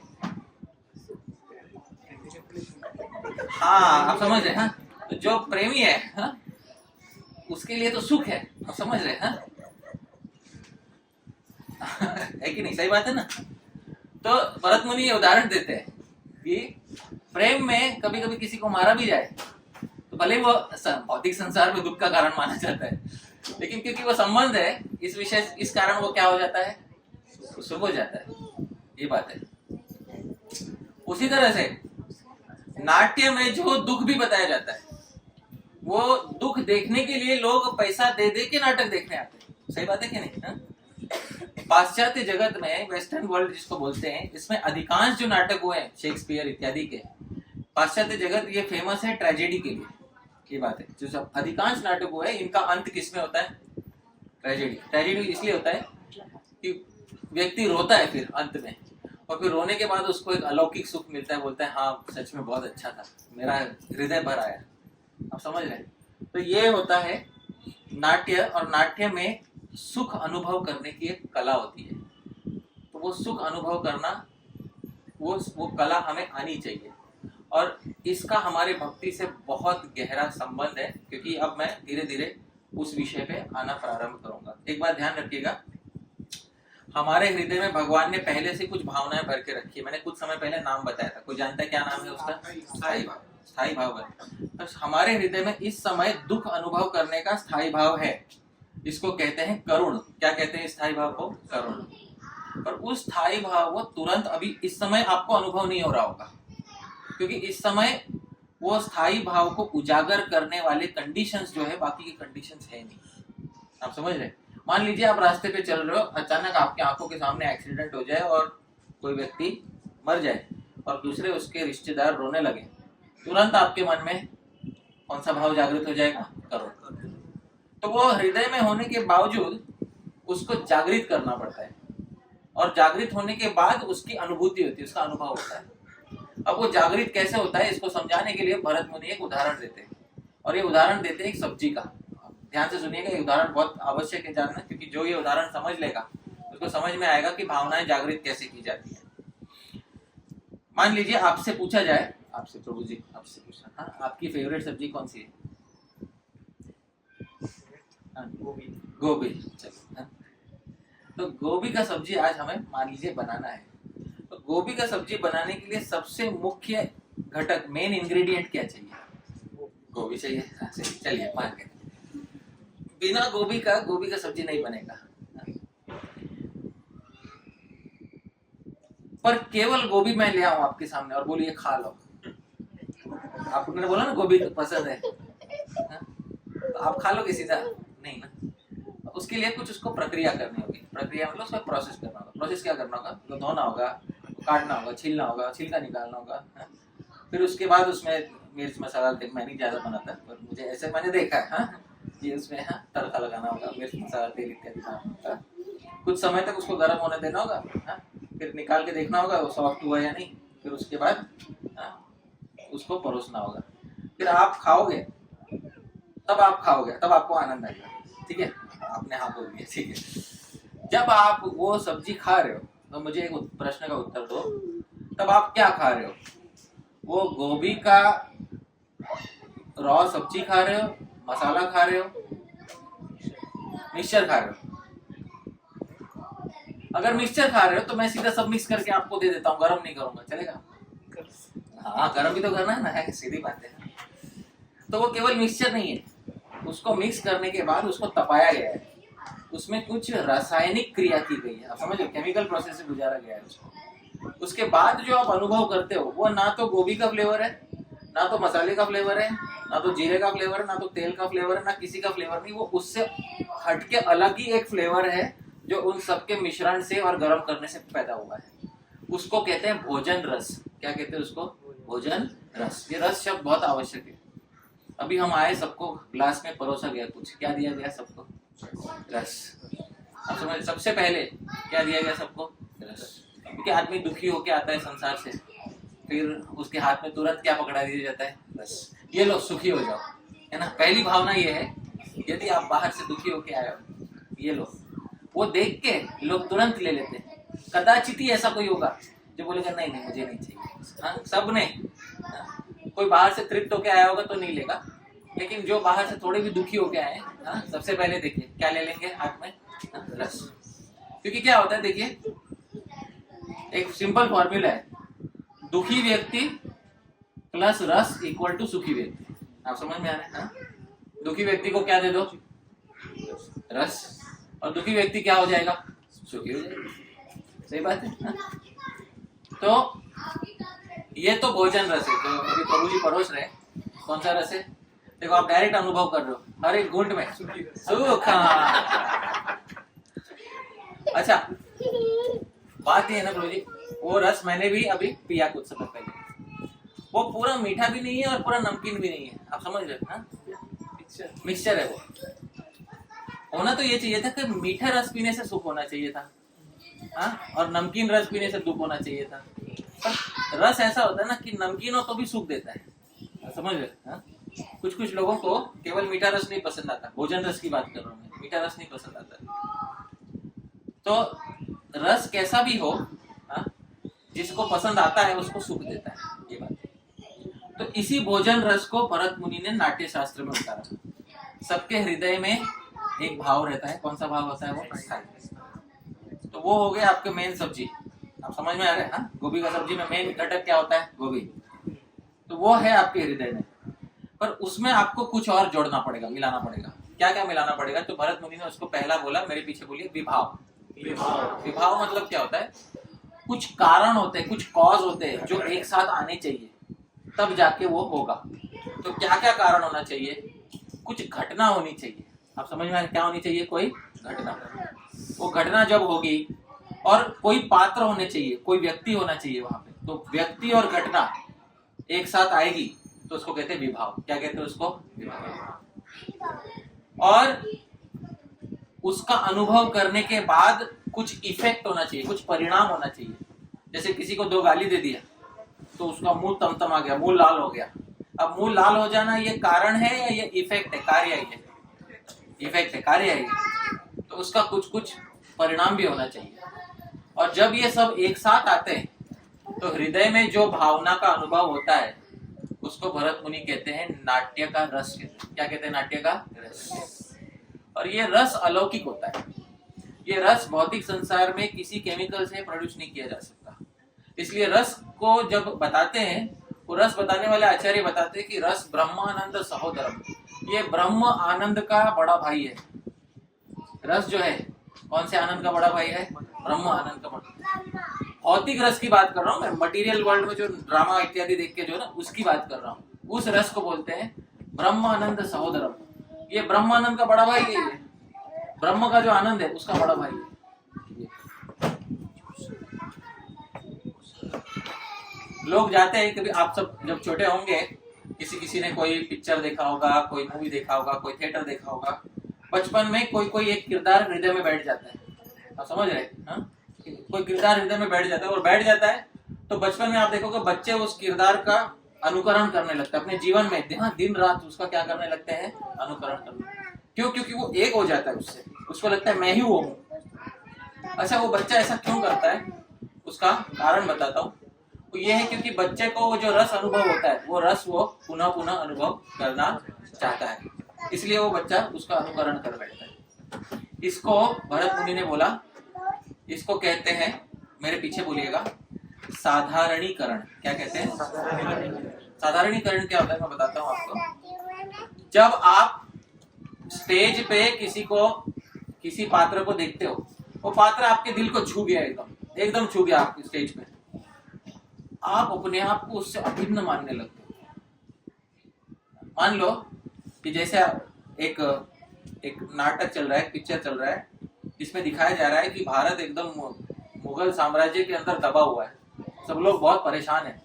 A: हाँ, आप समझ रहे हैं? हाँ, तो जो प्रेमी है, हाँ, उसके लिए तो सुख है। आप समझ रहे हैं? हाँ? है कि नहीं? सही बात है ना? तो भरत मुनि ये उदाहरण देते हैं कि प्रेम में कभी कभी किसी को मारा भी जाए तो भले वो भौतिक संसार में दुख का कारण माना जाता है, लेकिन क्योंकि वो संबंध है इस कारण वो क्या हो जाता है? सुख हो जाता है। ये बात है। उसी तरह से नाट्य में जो दुख भी बताया जाता है, वो दुख देखने के लिए लोग पैसा दे दे के नाटक देखने आते हैं। सही बात है कि नहीं? हा? पाश्चात्य जगत में, वेस्टर्न वर्ल्ड जिसको बोलते हैं, इसमें अधिकांश जो नाटक हुए हैं शेक्सपियर इत्यादि के, पाश्चात्य जगत ये फेमस है ट्रेजेडी के लिए। ये बात है, जो सब अधिकांश नाटक हुए हैं इनका अंत किसमें होता है? ट्रेजेडी। ट्रेजेडी इसलिए होता है कि व्यक्ति रोता है फिर अंत में, और फिर रोने के बाद उसको एक अलौकिक सुख मिलता है, बोलता है हाँ सच में बहुत अच्छा था, मेरा हृदय भर आया। आप समझ रहे हैं? तो ये होता है नाट्य, और नाट्य में सुख अनुभव करने की एक कला होती है। तो वो सुख अनुभव करना, वो कला हमें आनी चाहिए, और इसका हमारे भक्ति से बहुत गहरा संबंध है, क्योंकि अब मैं धीरे धीरे उस विषय पे आना प्रारंभ करूंगा। एक बात ध्यान रखिएगा, हमारे हृदय में भगवान ने पहले से कुछ भावनाएं भर के रखी है। मैंने कुछ समय पहले नाम बताया था, कोई जानता है क्या नाम है उसका? स्थायी भाव। स्थायी भाव है। तो हमारे हृदय में इस समय दुख अनुभव करने का स्थायी भाव है, इसको कहते हैं करुण। क्या कहते हैं स्थायी भाव को? करुण। और उस स्थायी भाव वो तुरंत अभी इस समय आपको अनुभव नहीं हो रहा होगा, क्योंकि इस समय वो स्थायी भाव को उजागर करने वाले कंडीशंस जो है, बाकी के कंडीशंस है नहीं। आप समझ रहे? मान लीजिए आप रास्ते पे चल रहे हो, अचानक आपके आंखों के सामने एक्सीडेंट हो जाए और कोई व्यक्ति मर जाए, और दूसरे उसके रिश्तेदार रोने लगे, तुरंत आपके मन में कौन सा भाव जागृत हो जाएगा? करुण। तो वो हृदय में होने के बावजूद उसको जागृत करना पड़ता है, और जागृत होने के बाद उसकी अनुभूति होती है, उसका अनुभव होता है। अब वो जागृत कैसे होता है, इसको समझाने के लिए भरत मुनि एक उदाहरण देते हैं, और ये उदाहरण देते हैं एक सब्जी का। ध्यान से सुनिएगा, ये उदाहरण बहुत आवश्यक है जानना, क्योंकि जो ये उदाहरण समझ लेगा उसको समझ में आएगा कि भावनाएं जागृत कैसे की जाती है। मान लीजिए आपसे पूछा जाए, आपसे प्रभु जी आपसे पूछा, हाँ आपकी फेवरेट सब्जी कौन सी है? गोभी। गोभी। चलो, हाँ? तो गोभी का सब्जी आज हमें मान लीजिए बनाना है। तो गोभी का सब्जी बनाने के लिए सबसे मुख्य घटक, मेन इंग्रेडिएंट क्या चाहिए? गोभी चाहिए। हाँ, चलिए मान के, बिना गोभी का सब्जी नहीं बनेगा। पर केवल गोभी मैं ले आऊं आपके सामने और बोलिए खा लो, आपने बोला ना गोभी पसंद है, तो आप खा लोगे सीधा? नहीं ना। उसके लिए कुछ उसको प्रक्रिया करनी होगी। प्रक्रिया मतलब उसका प्रोसेस करना होगा। प्रोसेस क्या करना होगा? तो धोना होगा, काटना होगा, छीलना होगा, छिलका निकालना होगा, फिर उसके बाद उसमें मिर्च मसाला, मैं नहीं ज्यादा बनाता पर मुझे ऐसे मैंने देखा है, हाँ ये उसमें हाँ तड़का लगाना होगा, मिर्च मसाला तेल इत्यादि डालना होगा, कुछ समय तक उसको गर्म होने देना होगा, हाँ फिर निकाल के देखना होगा वो सॉफ्ट हुआ या नहीं, फिर उसके बाद उसको परोसना होगा। फिर आप खाओगे, तब आपको आनंद आएगा। ठीक है, आपने हाँ बोल दिया, ठीक है। जब आप वो सब्जी खा रहे हो तो मुझे एक प्रश्न का उत्तर दो, तब आप क्या खा रहे हो? वो गोभी का रॉ सब्जी खा रहे हो, मसाला खा रहे हो, मिक्सचर खा रहे हो? अगर मिक्सचर खा रहे हो तो मैं सीधा सब मिक्स करके आपको दे देता हूँ, गरम नहीं करूंगा, चलेगा? हाँ गरम भी तो करना है ना, सीधी बात है। तो वो केवल मिक्सचर नहीं है, उसको मिक्स करने के बाद उसको तपाया गया है, उसमें कुछ रासायनिक क्रिया की गई है, आप समझ लो, केमिकल प्रोसेस से गुजारा गया है उसको। उसके बाद जो आप अनुभव करते हो वो ना तो गोभी का फ्लेवर है, ना तो मसाले का फ्लेवर है, ना तो जीरे का फ्लेवर है, ना तो तेल का फ्लेवर है, ना किसी का फ्लेवर नहीं, वो उससे हटके अलग ही एक फ्लेवर है जो उन सबके मिश्रण से और गर्म करने से पैदा हुआ है। उसको कहते हैं भोजन रस। क्या कहते हैं उसको? भोजन रस। ये रस शब्द बहुत आवश्यक है। अभी हम आए, सबको ग्लास में परोसा गया, कुछ क्या दिया गया सबको? रस। अब समझ, सबसे पहले क्या दिया गया सबको? रस। क्योंकि आदमी दुखी होके आता है संसार से, फिर उसके हाथ में तुरंत क्या पकड़ा दिया जाता है? रस। ये लो सुखी हो जाओ, है ना। पहली भावना ये है, यदि आप बाहर से दुखी होके आए हो, ये लो। वो देख के लोग तुरंत ले लेते हैं। कदाचित ही ऐसा कोई होगा जो बोलेगा नहीं नहीं मुझे नहीं चाहिए। हाँ, सब ने, कोई बाहर से तृप्त होके आया होगा तो नहीं लेगा, लेकिन जो बाहर से थोड़े भी दुखी होके आए, हाँ, सबसे पहले देखिए क्या ले लेंगे हाथ में? हाँ, रस। क्योंकि क्या होता है, देखिए एक सिंपल फॉर्मूला है, दुखी व्यक्ति प्लस रस इक्वल टू सुखी व्यक्ति। आप समझ में आ रहे हैं? हाँ? दुखी व्यक्ति को क्या दे दो? रस, और दुखी व्यक्ति क्या हो जाएगा? सुखी हो जाएगा। सही बात है। हाँ? तो ये तो भोजन रस है जो अभी प्रभु जी परोस रहे हैं। कौन सा रस है? देखो आप डायरेक्ट अनुभव कर रहे हो हर एक घूंट में सुख। हाँ। अच्छा बात ये है ना प्रभु जी, वो रस मैंने भी अभी पिया कुछ समय पहले। वो पूरा मीठा भी नहीं है और पूरा नमकीन भी नहीं है, आप समझ रहे हो? हाँ? मिक्सचर है वो। होना तो ये चाहिए था कि मीठा रस पीने से सुख होना चाहिए था, हाँ? और नमकीन रस पीने से दुख होना चाहिए था। पर रस ऐसा होता है ना कि नमकीन हो तो भी सुख देता है, समझ रहे? हाँ? कुछ कुछ लोगों को केवल मीठा रस नहीं पसंद आता, भोजन रस की बात कर रहा हूँ मैं, मीठा रस नहीं पसंद आता। तो रस कैसा भी हो, हाँ? जिसको पसंद आता है उसको सुख देता है, ये बात है। तो इसी भोजन रस को भरत मुनि ने नाट्य शास्त्र में उतारा। सबके हृदय में एक भाव रहता है, कौन सा भाव होता है वो? तो वो हो गया आपके मेन सब्जी, आप समझ में आ रहे हैं? हाँ? गोभी का सब्जी में मेन घटक क्या होता है? गोभी। तो वो है आपके हृदय में, पर उसमें आपको कुछ और जोड़ना पड़ेगा, मिलाना पड़ेगा। क्या क्या मिलाना पड़ेगा? तो भरत मुनि ने उसको पहला बोला, मेरे पीछे बोलिए, विभाव। विभाव मतलब क्या होता है? कुछ कारण होते हैं, कुछ कॉज होते हैं जो एक साथ आने चाहिए, तब जाके वो होगा। तो क्या क्या कारण होना चाहिए? कुछ घटना होनी चाहिए, आप समझ में? क्या होनी चाहिए? कोई घटना। वो घटना जब होगी, और कोई पात्र होने चाहिए, कोई व्यक्ति होना चाहिए वहां पे। तो व्यक्ति और घटना एक साथ आएगी तो उसको कहते हैं विभाव। क्या कहते हैं उसको? विभाव। और उसका अनुभव करने के बाद कुछ इफेक्ट होना चाहिए, कुछ परिणाम होना चाहिए। जैसे किसी को 2 गाली दे दिया तो उसका मुंह तमतमा गया, मुंह लाल हो गया। अब मुंह लाल हो जाना ये कारण है या ये इफेक्ट है? कार्य है, इफेक्ट है, कार्य है। तो उसका कुछ कुछ परिणाम भी होना चाहिए। और जब ये सब एक साथ आते हैं तो हृदय में जो भावना का अनुभव होता है उसको भरत मुनि कहते हैं नाट्य का रस कहते हैं। क्या कहते हैं? नाट्य का रस। और ये रस अलौकिक होता है। ये रस भौतिक संसार में किसी केमिकल से प्रोड्यूस नहीं किया जा सकता। इसलिए रस को जब बताते हैं, वो रस बताने वाले आचार्य बताते हैं कि रस ब्रह्मानंद सहोदरम, ये ब्रह्म आनंद का बड़ा भाई है। रस जो है कौन से आनंद का बड़ा भाई है? ब्रह्म आनंद का बड़ा। भौतिक रस की बात कर रहा हूँ मैं, मटेरियल वर्ल्ड में जो ड्रामा इत्यादि देख के जो ना, उसकी बात कर रहा हूँ। उस रस को बोलते हैं ब्रह्म आनंद सहोदरम। ये ब्रह्म आनंद का बड़ा भाई है, ब्रह्म का जो आनंद है उसका बड़ा भाई है। लोग जाते हैं, कभी आप सब जब छोटे होंगे, किसी ने कोई पिक्चर देखा होगा, कोई मूवी देखा होगा, कोई थिएटर देखा होगा। बचपन में कोई एक किरदार हृदय में बैठ जाता है, आप समझ रहे? हाँ? कोई किरदार हृदय में बैठ जाता है, और बैठ जाता है तो बचपन में आप देखोगे बच्चे उस किरदार का अनुकरण करने लगते हैं अपने जीवन में। हाँ, दिन रात उसका क्या करने लगते हैं? अनुकरण करने। क्यों? क्योंकि वो एक हो जाता है उससे, उसको लगता है मैं ही वो हूँ। अच्छा, वो बच्चा ऐसा क्यों करता है? उसका कारण बताता हूँ। तो ये है क्योंकि बच्चे को वो जो रस अनुभव होता है, वो रस वो पुनः पुनः अनुभव करना चाहता है, इसलिए वो बच्चा उसका अनुकरण कर बैठता है। इसको भरत मुनि ने बोला, इसको कहते हैं, मेरे पीछे बोलिएगा, साधारणीकरण। क्या कहते हैं? साधारणीकरण क्या होता है मैं बताता हूँ आपको। जब आप स्टेज पे किसी पात्र को देखते हो, वो पात्र आपके दिल को छू गया, एकदम छू गया आपके स्टेज पे, आप अपने आप को उससे अभिन्न मानने लगते हो। मान लो कि जैसे एक नाटक चल रहा है, पिक्चर चल रहा है, जिसमें दिखाया जा रहा है कि भारत एकदम मुगल साम्राज्य के अंदर दबा हुआ है, सब लोग बहुत परेशान हैं,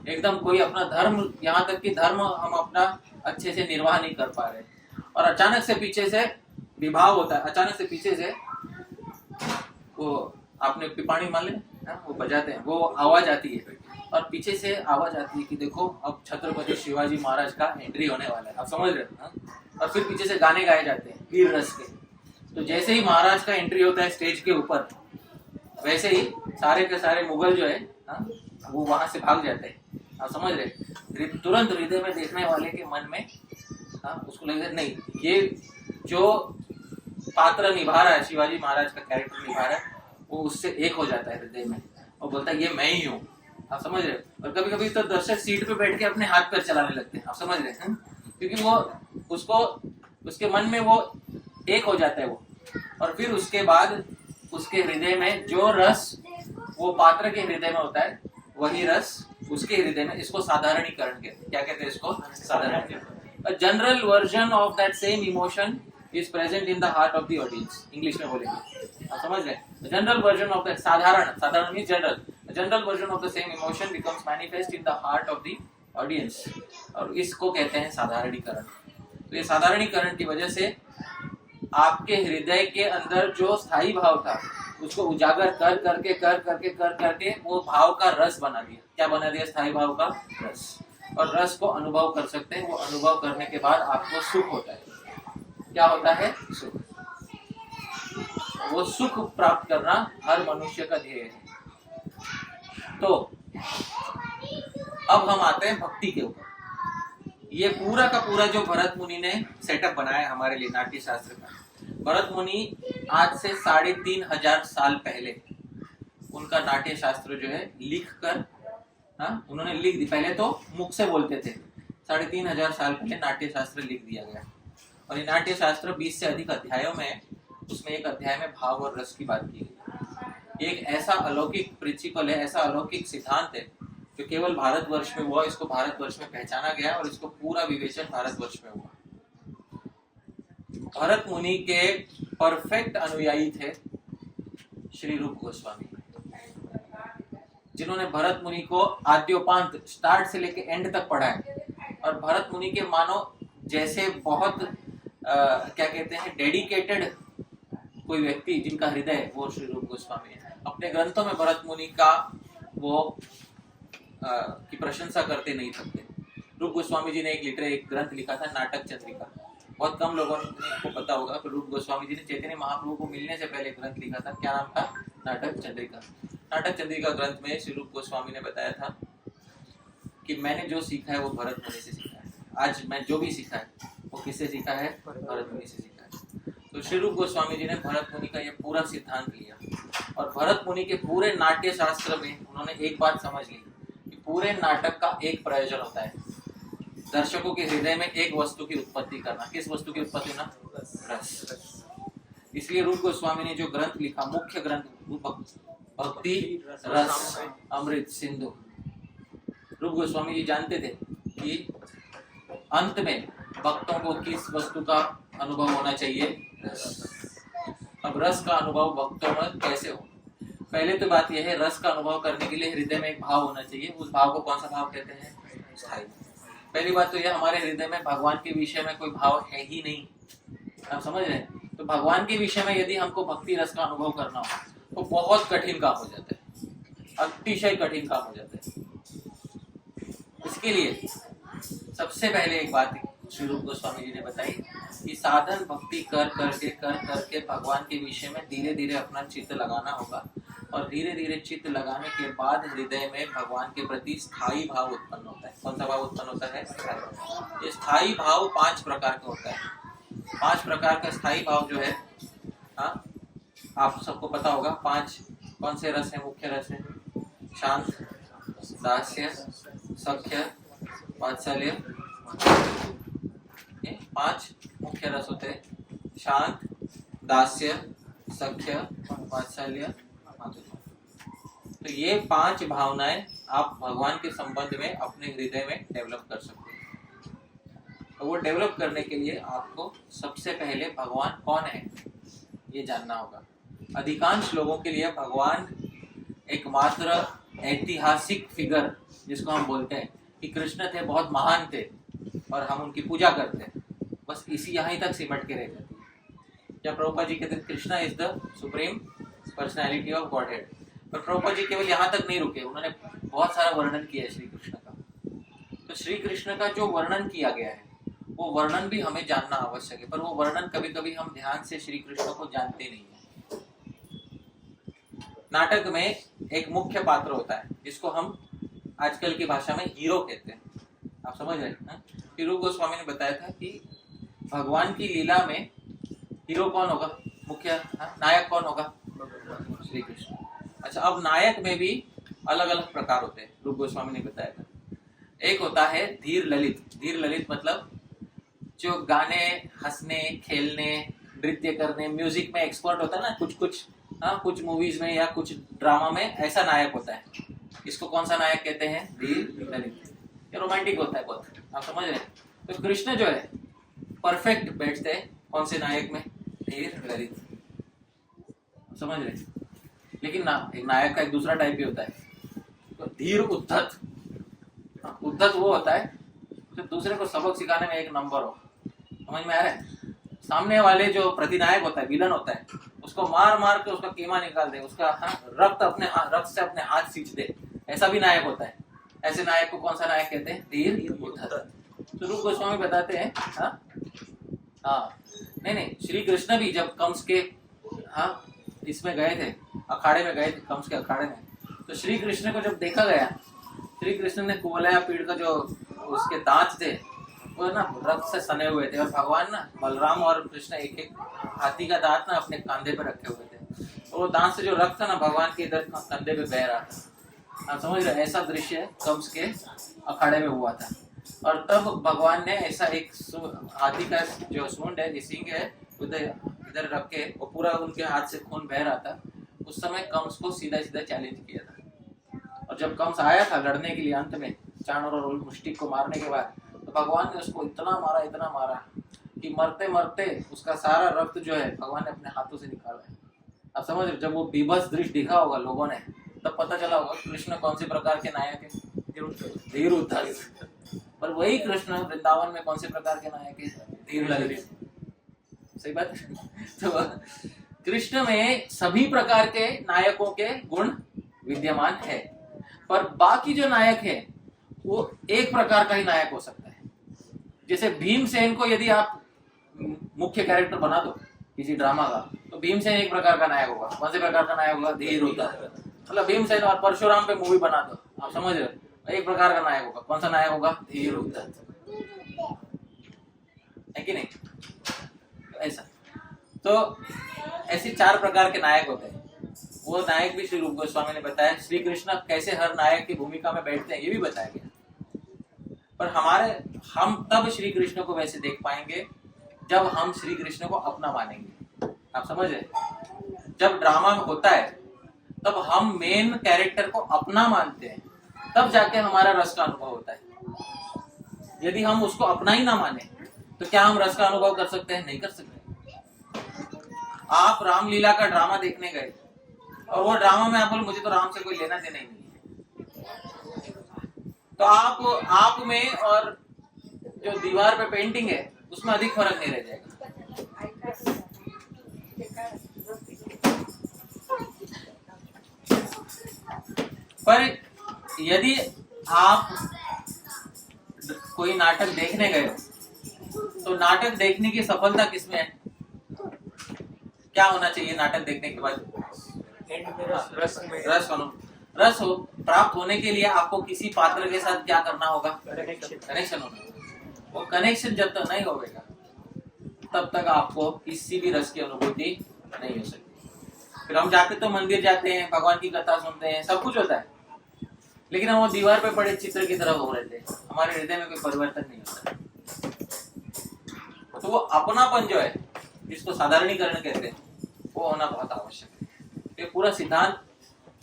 A: एकदम कोई अपना धर्म, यहाँ तक कि धर्म हम अपना अच्छे से निर्वाह नहीं कर पा रहे। और अचानक से पीछे से विभाव होता है, अचानक से पीछे से वो, आपने पिपाणी मान ले, वो बजाते हैं, वो आवाज आती है, और पीछे से आवाज आती है कि देखो अब छत्रपति शिवाजी महाराज का एंट्री होने वाला है, आप समझ रहे हो? और फिर पीछे से गाने गाए जाते हैं वीर रस के। तो जैसे ही महाराज का एंट्री होता है स्टेज के ऊपर, वैसे ही सारे के सारे मुगल जो है वो वहां से भाग जाते हैं, आप समझ रहे? तुरंत हृदय में देखने वाले के मन में उसको लगता है नहीं, ये जो पात्र निभा रहा है, शिवाजी महाराज का कैरेक्टर निभा रहा है, वो उससे एक हो जाता है हृदय में और बोलता है ये मैं ही हूँ, आप समझ रहे? और कभी कभी तो दर्शक सीट पे बैठ के अपने हाथ पैर चलाने लगते हैं, आप समझ रहे हैं? क्योंकि वो उसके मन में वो एक हो जाता है वो। और फिर उसके बाद उसके हृदय में जो रस वो पात्र के हृदय में होता है, वही रस उसके हृदय में, इसको साधारणीकरण कहते हैं। क्या कहते हैं इसको? साधारणीकरण। A general version of that same emotion is present in the heart of the audience. English में बोलेंगे, आप समझ रहे हैं? जनरल वर्जन ऑफ द साधारण means general, general version of the same emotion becomes manifest in the heart of the audience, और इसको कहते हैं साधारणीकरण। तो ये साधारणीकरण की वजह से आपके हृदय के अंदर जो स्थायी भाव था उसको उजागर कर करके वो भाव का रस बना दिया। क्या बना दिया? स्थायी भाव का रस। और रस को अनुभव कर सकते हैं। वो अनुभव करने के बाद आपको सुख होता है। क्या होता है? सुख। वो सुख प्राप्त करना हर मनुष्य का ध्येय है। तो अब हम आते हैं भक्ति के ऊपर। ये पूरा का पूरा जो भरत मुनि ने सेटअप बनाया हमारे लिए नाट्य शास्त्र का, भरत मुनि आज से 3500 साल पहले उनका नाट्य शास्त्र जो है लिख कर, उन्होंने लिख दी। पहले तो मुख से बोलते थे, 3500 साल पहले नाट्य शास्त्र लिख दिया गया। और ये नाट्य शास्त्र 20 से अधिक अध्यायों में, उसमें एक अध्याय में भाव और रस की बात की गई। एक ऐसा अलौकिक प्रिंसिपल है, ऐसा अलौकिक सिद्धांत है जो केवल भारतवर्ष में हुआ, इसको भारतवर्ष में पहचाना गया और इसको पूरा विवेचन भारतवर्ष में हुआ। भरत मुनि के परफेक्ट अनुयायी थे श्री रूप गोस्वामी, जिन्होंने भरत मुनि को आद्योपांत स्टार्ट से लेके एंड तक पढ़ा है। और भरत मुनि के मानो जैसे बहुत क्या कहते हैं, डेडिकेटेड कोई व्यक्ति जिनका हृदय, वो श्री रूप गोस्वामी है। अपने ग्रंथों में भरत मुनि का वो की प्रशंसा करते नहीं थकते। रूप गोस्वामी जी ने एक ग्रंथ लिखा था, नाटक चंद्रिका। बहुत कम लोगों को पता होगा कि रूप गोस्वामी जी ने चैतन्य महाप्रभु को मिलने से पहले ग्रंथ लिखा था। क्या नाम था? नाटक चंद्रिका। नाटक चंद्रिका ग्रंथ में श्री रूप गोस्वामी ने बताया था कि मैंने जो सीखा है वो भरत मुनि से सीखा है। आज मैं जो भी सीखा है वो किससे सीखा है? भरत मुनि से सीखा है। तो श्री रूप गोस्वामी जी ने भरत मुनि का ये पूरा सिद्धांत लिया और भरत मुनि के पूरे नाट्य शास्त्र में उन्होंने एक बात समझ ली कि पूरे नाटक का एक प्रयोजन होता है, दर्शकों के हृदय में एक वस्तु की उत्पत्ति करना। किस वस्तु की उत्पत्ति ना? रस। इसलिए रूप गोस्वामी ने जो ग्रंथ लिखा, मुख्य ग्रंथ भक्ति रस अमृत सिंधु, रूप गोस्वामी जी जानते थे कि अंत में भक्तों को किस वस्तु का अनुभव होना चाहिए? रस। अब रस का अनुभव भक्तों में कैसे हो? पहले तो बात यह है, रस का अनुभव करने के लिए हृदय में एक भाव होना चाहिए। उस भाव को कौन सा भाव कहते हैं? स्थायी। पहली बात तो यह, हमारे हृदय में भगवान के विषय में कोई भाव है ही नहीं। आप समझ रहे हैं? तो भगवान के विषय में यदि हमको भक्ति रस का अनुभव करना हो तो बहुत कठिन काम हो जाता है, अतिशय कठिन काम हो जाता है। इसके लिए सबसे पहले एक बात श्री रूप गोस्वामी जी ने बताई कि साधन भक्ति कर करके भगवान के विषय में धीरे धीरे अपना चित्त लगाना होगा। और धीरे धीरे चित्त लगाने के बाद हृदय में भगवान के प्रति स्थायी भाव उत्पन्न होता है। कौन सा भाव उत्पन्न होता है? ये स्थायी भाव 5 प्रकार का होता है। 5 प्रकार का स्थायी भाव जो है, आप सबको पता होगा। 5 कौन से रस है? मुख्य रस है शांत, दास्य, सख्य, वात्सल्य। 5 मुख्य रस होते हैं, शांत, दास्य, सख्य, वात्सल्य, माधुर्य। तो ये 5 भावनाएं आप भगवान के संबंध में अपने हृदय में डेवलप कर सकते हैं। तो वो डेवलप करने के लिए आपको सबसे पहले भगवान कौन है ये जानना होगा। अधिकांश लोगों के लिए भगवान एकमात्र ऐतिहासिक फिगर, जिसको हम बोलते हैं कि कृष्ण थे, बहुत महान थे और हम उनकी पूजा करते हैं, बस इसी यहीं तक सिमट के रह जाती है। जब प्रभुपाद जी कहते हैं Krishna is the supreme personality of God head, पर प्रभुपाद जी केवल यहाँ तक नहीं रुके, उन्होंने बहुत सारा वर्णन किया है श्री कृष्ण का। तो श्री कृष्ण का जो वर्णन किया गया है वो वर्णन भी हमें जानना आवश्यक है, पर वो वर्णन कभी कभी हम ध्यान से श्री कृष्ण को जानते नहीं है। नाटक में एक मुख्य पात्र होता है जिसको हम आजकल की भाषा में हीरो कहते हैं। आप समझ रहे हैं? श्री रूप गोस्वामी ने बताया था कि भगवान की लीला में हीरो कौन होगा? मुख्य नायक कौन होगा? श्री कृष्ण। अच्छा, अब नायक में भी अलग अलग प्रकार होते हैं, रूप गोस्वामी ने बताया था। एक होता है धीर ललित। धीर ललित मतलब जो गाने, हंसने, खेलने, नृत्य करने, म्यूजिक में एक्सपर्ट होता है ना, कुछ मूवीज में या कुछ ड्रामा में ऐसा नायक होता है। इसको कौन सा नायक कहते हैं? धीर ललित। ये रोमांटिक होता है बहुत, आप समझ रहे हैं? तो कृष्ण जो है परफेक्ट बैठते हैं कौन से नायक में? धीर ललित, समझ रहे? लेकिन ना एक नायक का एक दूसरा टाइप भी होता है, तो धीर उद्धत। उद्धत वो होता है जो दूसरे को सबक सिखाने में एक नंबर हो, समझ में आ रहा है? सामने वाले जो प्रतिनायक होता है, विलन होता है, उसको मार मार के उसका कीमा निकाल दे, उसका रक्त से अपने हाथ सींच दे, ऐसा भी नायक होता है। ऐसे नायक को कौन सा नायक कहते हैं? धीर उद्धत। तो रूप गोस्वामी बताते हैं हाँ नहीं, श्री कृष्ण भी जब कंस के इसमें गए थे, अखाड़े में गए थे, कंस के अखाड़े में, तो श्री कृष्ण को जब देखा गया, श्री कृष्ण ने कुवलया पीड़ का जो उसके दांत थे वो ना रक्त से सने हुए थे, और भगवान ना बलराम और कृष्ण एक एक हाथी का दांत ना अपने कंधे पे रखे हुए थे, और वो दांत से जो रक्त था ना भगवान के इधर कंधे पे बह रहा था। आप समझ रहे? ऐसा दृश्य कंस के अखाड़े में हुआ था। और तब भगवान ने ऐसा एक हाथी का जो सूंड है, सींग है, उधर इधर रख के वो पूरा उनके हाथ से खून बह रहा था। उस समय कंस को सीधा सीधा चैलेंज किया था, और जब कंस आया था लड़ने के लिए अंत में चाणूर और मुष्टिक को मारने के बाद, तो भगवान ने उसको इतना मारा कि मरते मरते उसका सारा रक्त जो है भगवान ने अपने हाथों से निकाला है। आप समझ रहे? जब वो बीभत्स दृश्य दिखा होगा लोगों ने, तब पता चला होगा कृष्ण कौन से प्रकार के नायक है? धीर उद्धत। पर वही कृष्ण वृंदावन में कौन से प्रकार के नायक है? धीर ललित। सही बात है? तो कृष्ण में सभी प्रकार के नायकों के गुण विद्यमान है, पर बाकी जो नायक है वो एक प्रकार का ही नायक हो सकता है। जैसे भीमसेन को यदि आप मुख्य कैरेक्टर बना दो किसी ड्रामा का, तो भीमसेन एक प्रकार का नायक होगा। कौन से प्रकार का नायक होगा? धीर उद्धत। मतलब भीमसेन और परशुराम पे मूवी बना दो, आप समझ रहे हो, एक प्रकार का नायक होगा। कौन सा नायक होगा? धीर उद्धत, है कि नहीं? ऐसा तो ऐसे 4 प्रकार के नायक होते हैं। वो नायक भी श्री रूप गोस्वामी ने बताया। श्री कृष्ण कैसे हर नायक की भूमिका में बैठते हैं ये भी बताया गया। पर हम तब श्री कृष्ण को वैसे देख पाएंगे जब हम श्री कृष्ण को अपना मानेंगे। आप समझ रहे? जब ड्रामा होता है तब हम मेन कैरेक्टर को अपना मानते हैं, तब जाके हमारा रस का अनुभव होता है। यदि हम उसको अपना ही ना माने तो क्या हम रस का अनुभव कर सकते हैं? नहीं कर सकते। आप रामलीला का ड्रामा देखने गए और वो ड्रामा में आप बोले मुझे तो राम से कोई लेना देना ही नहीं है, तो आप में और जो दीवार पे पेंटिंग है उसमें अधिक फर्क नहीं रह जाएगा। पर यदि आप कोई नाटक देखने गए तो नाटक देखने की सफलता किसमें है? क्या होना चाहिए नाटक देखने के बाद? रस हो प्राप्त होने के लिए आपको किसी पात्र के साथ क्या करना होगा? कनेक्शन होना। वो कनेक्शन जब तक नहीं होगा तब तक आपको किसी भी रस की अनुभूति नहीं हो सकती। फिर हम जाते तो मंदिर जाते हैं, भगवान की कथा सुनते हैं, सब कुछ होता है, लेकिन हम वो दीवार पे पड़े चित्र की तरह हो रहते हैं, हमारे हृदय में कोई परिवर्तन नहीं होता। तो वो अपनापन जो है जिसको साधारणीकरण कहते हैं वो होना बहुत आवश्यक है। ये पूरा सिद्धांत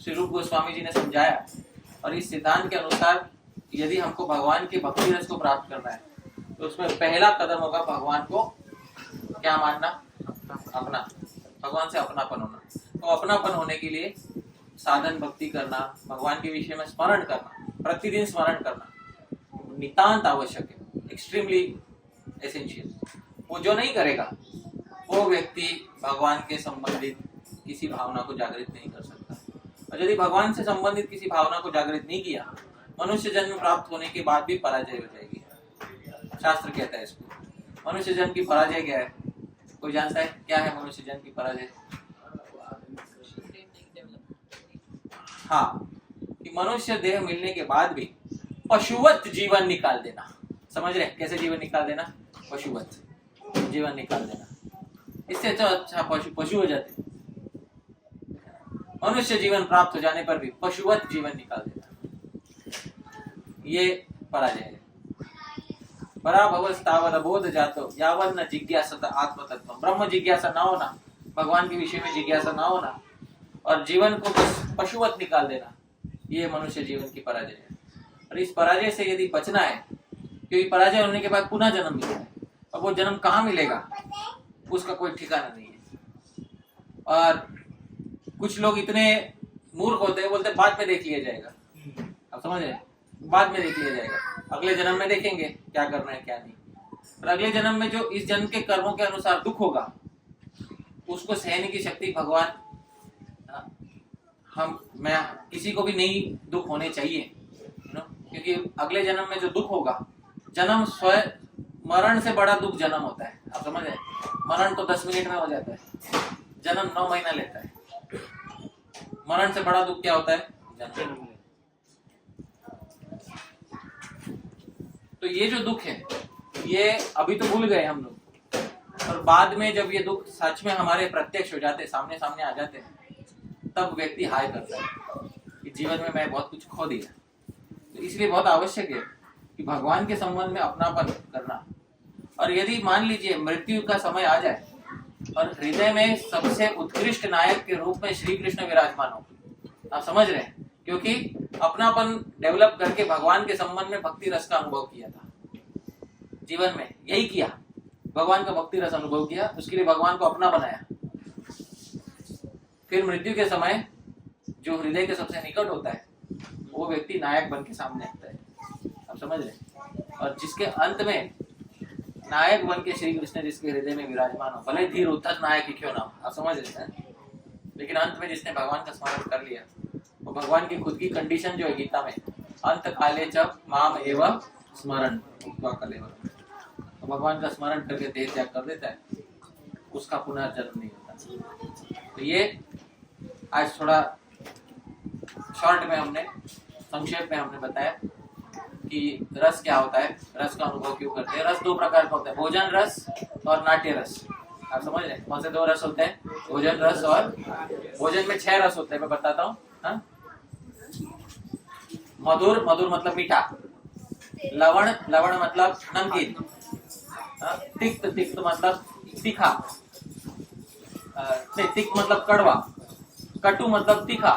A: श्री रूप गोस्वामी जी ने समझाया, और इस सिद्धांत के अनुसार यदि हमको भगवान के भक्ति रस को प्राप्त करना है तो उसमें पहला कदम होगा भगवान को क्या मानना? अपना, भगवान से अपनापन होना। तो अपनापन होने के लिए साधन भक्ति करना, भगवान के विषय में स्मरण करना, प्रतिदिन स्मरण करना नितांत आवश्यक है, एक्सट्रीमली एसेंशियल। वो जो नहीं करेगा वो व्यक्ति भगवान के संबंधित किसी भावना को जागृत नहीं कर सकता। और यदि भगवान से संबंधित किसी भावना को जागृत नहीं किया, मनुष्य जन्म प्राप्त होने के बाद भी पराजय हो जाएगी। शास्त्र कहता है इसको। मनुष्य जन्म की पराजय क्या है? कोई जानता है क्या है मनुष्य जन्म की पराजय? हाँ, कि मनुष्य देह मिलने के बाद भी पशुवत जीवन निकाल देना। समझ रहे कैसे जीवन निकाल देना? पशुवत जीवन निकाल देना। इससे तो अच्छा पशु हो जाते। मनुष्य जीवन प्राप्त हो जाने पर भी पशुवत जीवन निकाल देना, ये पराजय है। पराभवस्तावद बोध जातो यावद न जिज्ञासत आत्मतत्व। ब्रह्म जिज्ञासा ना होना, भगवान के विषय में जिज्ञासा ना होना, और जीवन को बस पशुवत निकाल देना, ये मनुष्य जीवन की पराजय है। और इस पराजय से यदि बचना है, क्योंकि पराजय होने के बाद पुनः जन्म मिलता है, अब वो जन्म कहाँ मिलेगा उसका कोई ठिकाना नहीं है। और कुछ लोग इतने मूर्ख होते हैं, बोलते बाद में देख लिया जाएगा। आप समझ रहे, बाद में देख लिया जाएगा, अगले जन्म में देखेंगे क्या करना है क्या नहीं। और अगले जन्म में जो इस जन्म के कर्मों के अनुसार दुख होगा उसको सहने की शक्ति भगवान, मैं किसी को भी नहीं दुख होने चाहिए, क्योंकि अगले जन्म में जो दुख होगा, जन्म स्वयं मरण से बड़ा दुख जन्म होता है। आप समझ रहे, मरण तो 10 मिनट में हो जाता है, जन्म 9 महीना लेता है। मरण से बड़ा दुख क्या होता है? जन्म। तो ये जो दुख है ये अभी तो भूल गए हम लोग, और बाद में जब ये दुख सच में हमारे प्रत्यक्ष हो जाते, सामने सामने आ जाते हैं, तब व्यक्ति हाय करता है कि जीवन में मैं बहुत कुछ खो दिया। तो इसलिए बहुत आवश्यक है कि भगवान के संबंध में अपनापन करना। और यदि मान लीजिए मृत्यु का समय आ जाए और हृदय में सबसे उत्कृष्ट नायक के रूप में श्री कृष्ण विराजमान हो, आप समझ रहे हैं, क्योंकि अपनापन डेवलप करके भगवान के संबंध में भक्ति रस का अनुभव किया था जीवन में, यही किया, भगवान का भक्ति रस अनुभव किया, उसके लिए भगवान को अपना बनाया। फिर मृत्यु के समय जो हृदय के सबसे निकट होता है वो व्यक्ति नायक बन के सामने आता है। आप समझ रहे, और जिसके अंत में नायक बन के श्री कृष्ण जिसके हृदय में विराजमान हो, भले धीर उद्धत नायक ही क्यों ना हो, आप समझ रहे हैं, लेकिन अंत में जिसने भगवान का स्मरण कर लिया, वो भगवान की खुद की कंडीशन जो है गीता में, अंत काले च माम एव स्मरण कलेवर, तो भगवान का स्मरण करके देह त्याग कर देता है, उसका पुनर्जन्म नहीं होता। तो ये आज थोड़ा शॉर्ट में हमने, संक्षेप में हमने बताया कि रस क्या होता है, रस का अनुभव क्यों करते हैं। रस 2 प्रकार का होता है, भोजन रस और नाट्य रस। आप समझ रहे हैं कौन से 2 रस होते हैं? भोजन रस और, भोजन में 6 रस होते हैं, मैं बताता हूँ। मधुर, मधुर मतलब मीठा, लवण, लवण मतलब नमकीन, तिक्त, तिक्त मतलब तीखा, तिक्त मतलब कड़वा, कटु मतलब तीखा,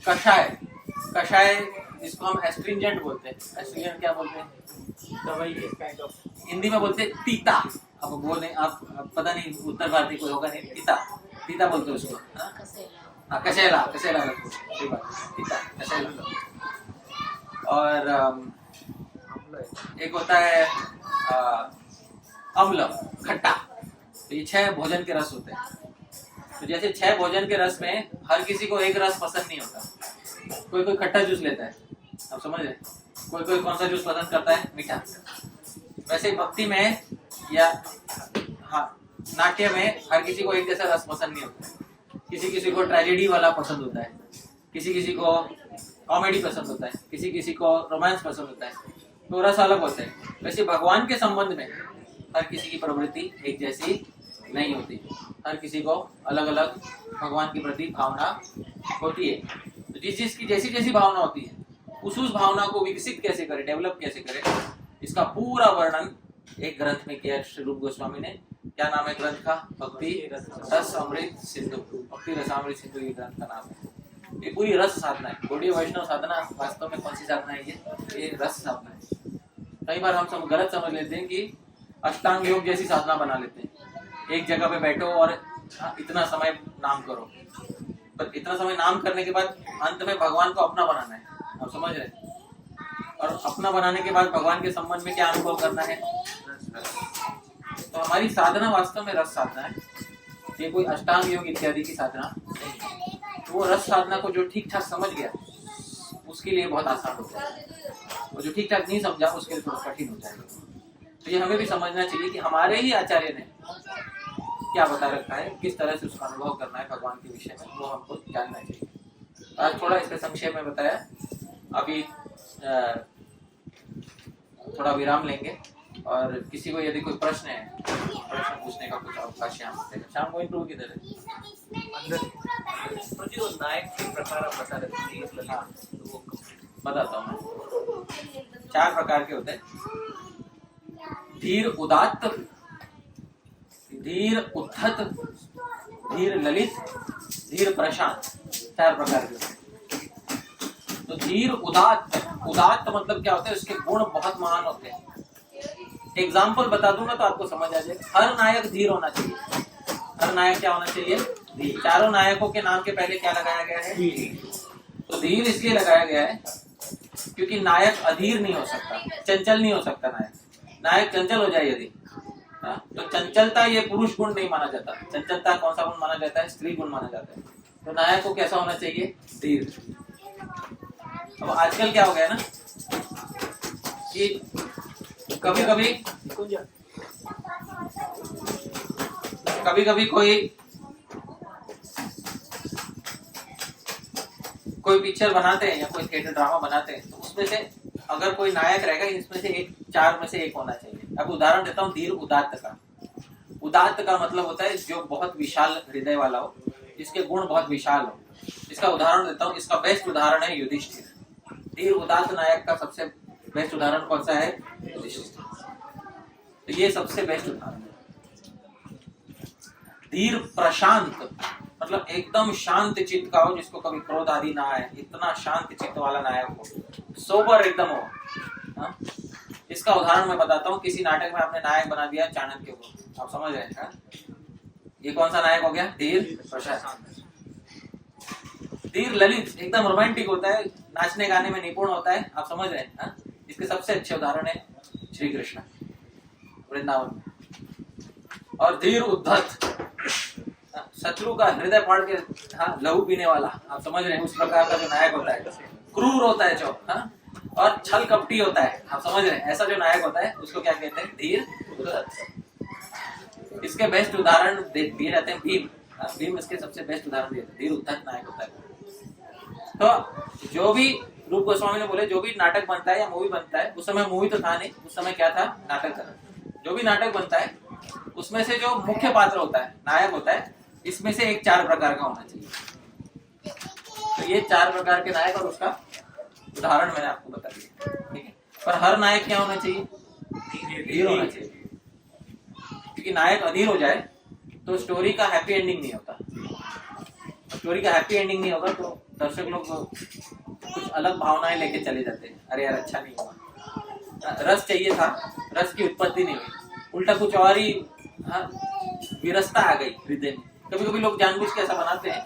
A: कषाय, कषाय जिसको हम एस्ट्रिंजेंट बोलते हैं, एस्ट्रिंजेंट क्या बोलते हैं? तो वही हिंदी में बोलते हैं तीता। अब बोले आप पता नहीं उत्तर भारतीय कोई होगा नहीं, तीता, तीता बोलते हैं उसको। कसेला, कसेला तीता, कसेला। और एक होता है अम्ल, खट्टा। तो ये 6 भोजन के रस होते हैं। तो जैसे 6 भोजन के रस में हर किसी को एक रस पसंद नहीं होता, कोई कोई खट्टा जूस लेता है, आप समझ रहे, कोई कोई कौन सा जूस पसंद करता है? मीठा। वैसे भक्ति में या नाट्य में हर किसी को एक जैसा रस पसंद नहीं होता। किसी किसी को ट्रेजेडी वाला पसंद होता है, किसी किसी को कॉमेडी पसंद होता है, किसी किसी को रोमांस पसंद होता है, तो रस अलग होते हैं। वैसे भगवान के संबंध में हर किसी की प्रवृत्ति एक जैसी नहीं होती, हर किसी को अलग अलग भगवान के प्रति भावना होती है। तो जिस जिसकी जैसी जैसी भावना होती है, उस भावना को विकसित कैसे करे, डेवलप कैसे करे, इसका पूरा वर्णन एक ग्रंथ में किया श्री रूप गोस्वामी ने। क्या नाम है ग्रंथ का? भक्ति रस अमृत सिंधु। भक्ति रस अमृत सिंधु ये ग्रंथ का नाम है। ये पूरी रस साधना है। गौड़ीय वैष्णव साधना वास्तव में कौन सी साधना है? ये रस साधना है। कई बार हम गलत समझ लेते हैं कि अष्टांग योग जैसी साधना बना लेते हैं, एक जगह पे बैठो और इतना समय नाम करो, पर इतना समय नाम करने के बाद अंत में भगवान को अपना बनाना है, आप समझ रहे हैं? और अपना बनाने के बाद भगवान के संबंध में क्या अनुभव करना है? तो हमारी साधना वास्तव में रस साधना है, ये कोई अष्टांग योग इत्यादि की साधना नहीं। तो वो रस साधना को जो ठीक ठाक समझ गया उसके लिए बहुत आसान होता है, और जो ठीक ठाक नहीं समझा उसके लिए थोड़ा कठिन हो जाएगा। तो ये हमें भी समझना चाहिए कि हमारे ही आचार्य ने क्या बता रखा है, किस तरह से उसका अनुभव करना है भगवान के विषय में, वो हमको जानना चाहिए। आज थोड़ा इसका संक्षेप में बताया, अभी थोड़ा विराम लेंगे और किसी को यदि कोई प्रश्न है, प्रश्न पूछने का कुछ अवकाश यहाँ पे। शाम को प्रभु किधर है?
C: वो नायक के प्रकार आप बता रहे थे,
A: हाँ, तो बताता हूँ मैं। 4 प्रकार के होते हैं, धीर उदात्त, धीर उद्धत, धीर ललित, धीर प्रशांत। 4 प्रकार के होते हैं। धीर उदात्त, उदात्त मतलब क्या होता है, उसके गुण बहुत महान होते हैं। एग्जाम्पल बता दूंगा तो आपको समझ आ जाएगा। हर नायक धीर होना चाहिए। हर नायक क्या होना चाहिए? धीर। चारों नायकों के नाम के पहले क्या लगाया गया है? तो धीर इसलिए लगाया गया है क्योंकि नायक अधीर नहीं हो सकता, चंचल नहीं हो सकता। नायक चंचल हो जाए यदि, तो चंचलता ये पुरुष गुण नहीं माना जाता। चंचलता कौन सा गुण माना जाता है? स्त्री गुण माना जाता है। तो नायक को कैसा होना चाहिए? धीर। अब आजकल क्या हो गया ना कि कभी कभी कोई पिक्चर बनाते हैं या कोई थिएटर ड्रामा बनाते हैं, तो उसमें से अगर कोई नायक रहेगा, इसमें से एक, चार में से एक होना चाहिए। अब उदाहरण देता हूँ धीर उदात्त का। उदात्त का मतलब होता है जो बहुत विशाल हृदय वाला हो, जिसके गुण बहुत विशाल हो। इसका उदाहरण देता हूँ, इसका बेस्ट उदाहरण है युधिष्ठिर। धीर उदात्त नायक का सबसे बेस्ट उदाहरण कौन सा है? युधिष्ठिर। तो ये सबसे बेस्ट उदाहरण है। धीर प्रशांत मतलब एकदम शांत चित्त का हो, जिसको कभी क्रोध आदि ना आए, इतना शांत चित्त वाला नायक हो, सोबर एकदम हो। हा? इसका उदाहरण मैं बताता हूँ। किसी नाटक में आपने नायक बना दिया चाणक्य को, आप समझ रहे हैं? ये कौन सा नायक हो गया? धीर प्रशांत। धीर ललित एकदम रोमांटिक होता है, नाचने गाने में निपुण होता है, आप समझ रहे हैं? इसके सबसे अच्छे उदाहरण है श्री कृष्ण वृंदावन में। और धीर उद्धत, शत्रु का हृदय फाड़ के लहू पीने वाला, आप समझ रहे हैं? उस प्रकार का जो नायक होता है, क्रूर होता है जो, और छल कपटी होता है, आप समझ रहे हैं? ऐसा जो नायक होता है उसको क्या कहते हैं? धीर उद्धत। इसके बेस्ट उदाहरण दिए जाते हैं भीम। भीम इसके सबसे बेस्ट उदाहरण दिए, धीर उद्धत नायक होता है। तो जो भी रूप गोस्वामी ने बोले, जो भी नाटक बनता है या मूवी बनता है, उस समय मूवी तो था नहीं, उस समय क्या था? नाटक था। जो भी नाटक बनता है उसमें से जो मुख्य पात्र होता है, नायक होता है, इसमें से एक चार प्रकार का होना चाहिए। तो ये चार प्रकार के नायक और उसका उदाहरण मैंने आपको बता दिया, ठीक है? पर हर नायक क्या होना चाहिए? धीर होना चाहिए। क्योंकि नायक अधीर हो जाए तो स्टोरी का हैप्पी एंडिंग नहीं होता। स्टोरी का हैप्पी एंडिंग नहीं होगा तो दर्शक लोग कुछ अलग भावनाएं लेके चले जाते हैं। अरे यार अच्छा नहीं हुआ, रस चाहिए था, रस की उत्पत्ति नहीं हुई, उल्टा कुछ और ही विरसता आ गई हृदय में। कभी कभी लोग जानबूझ के ऐसा बनाते हैं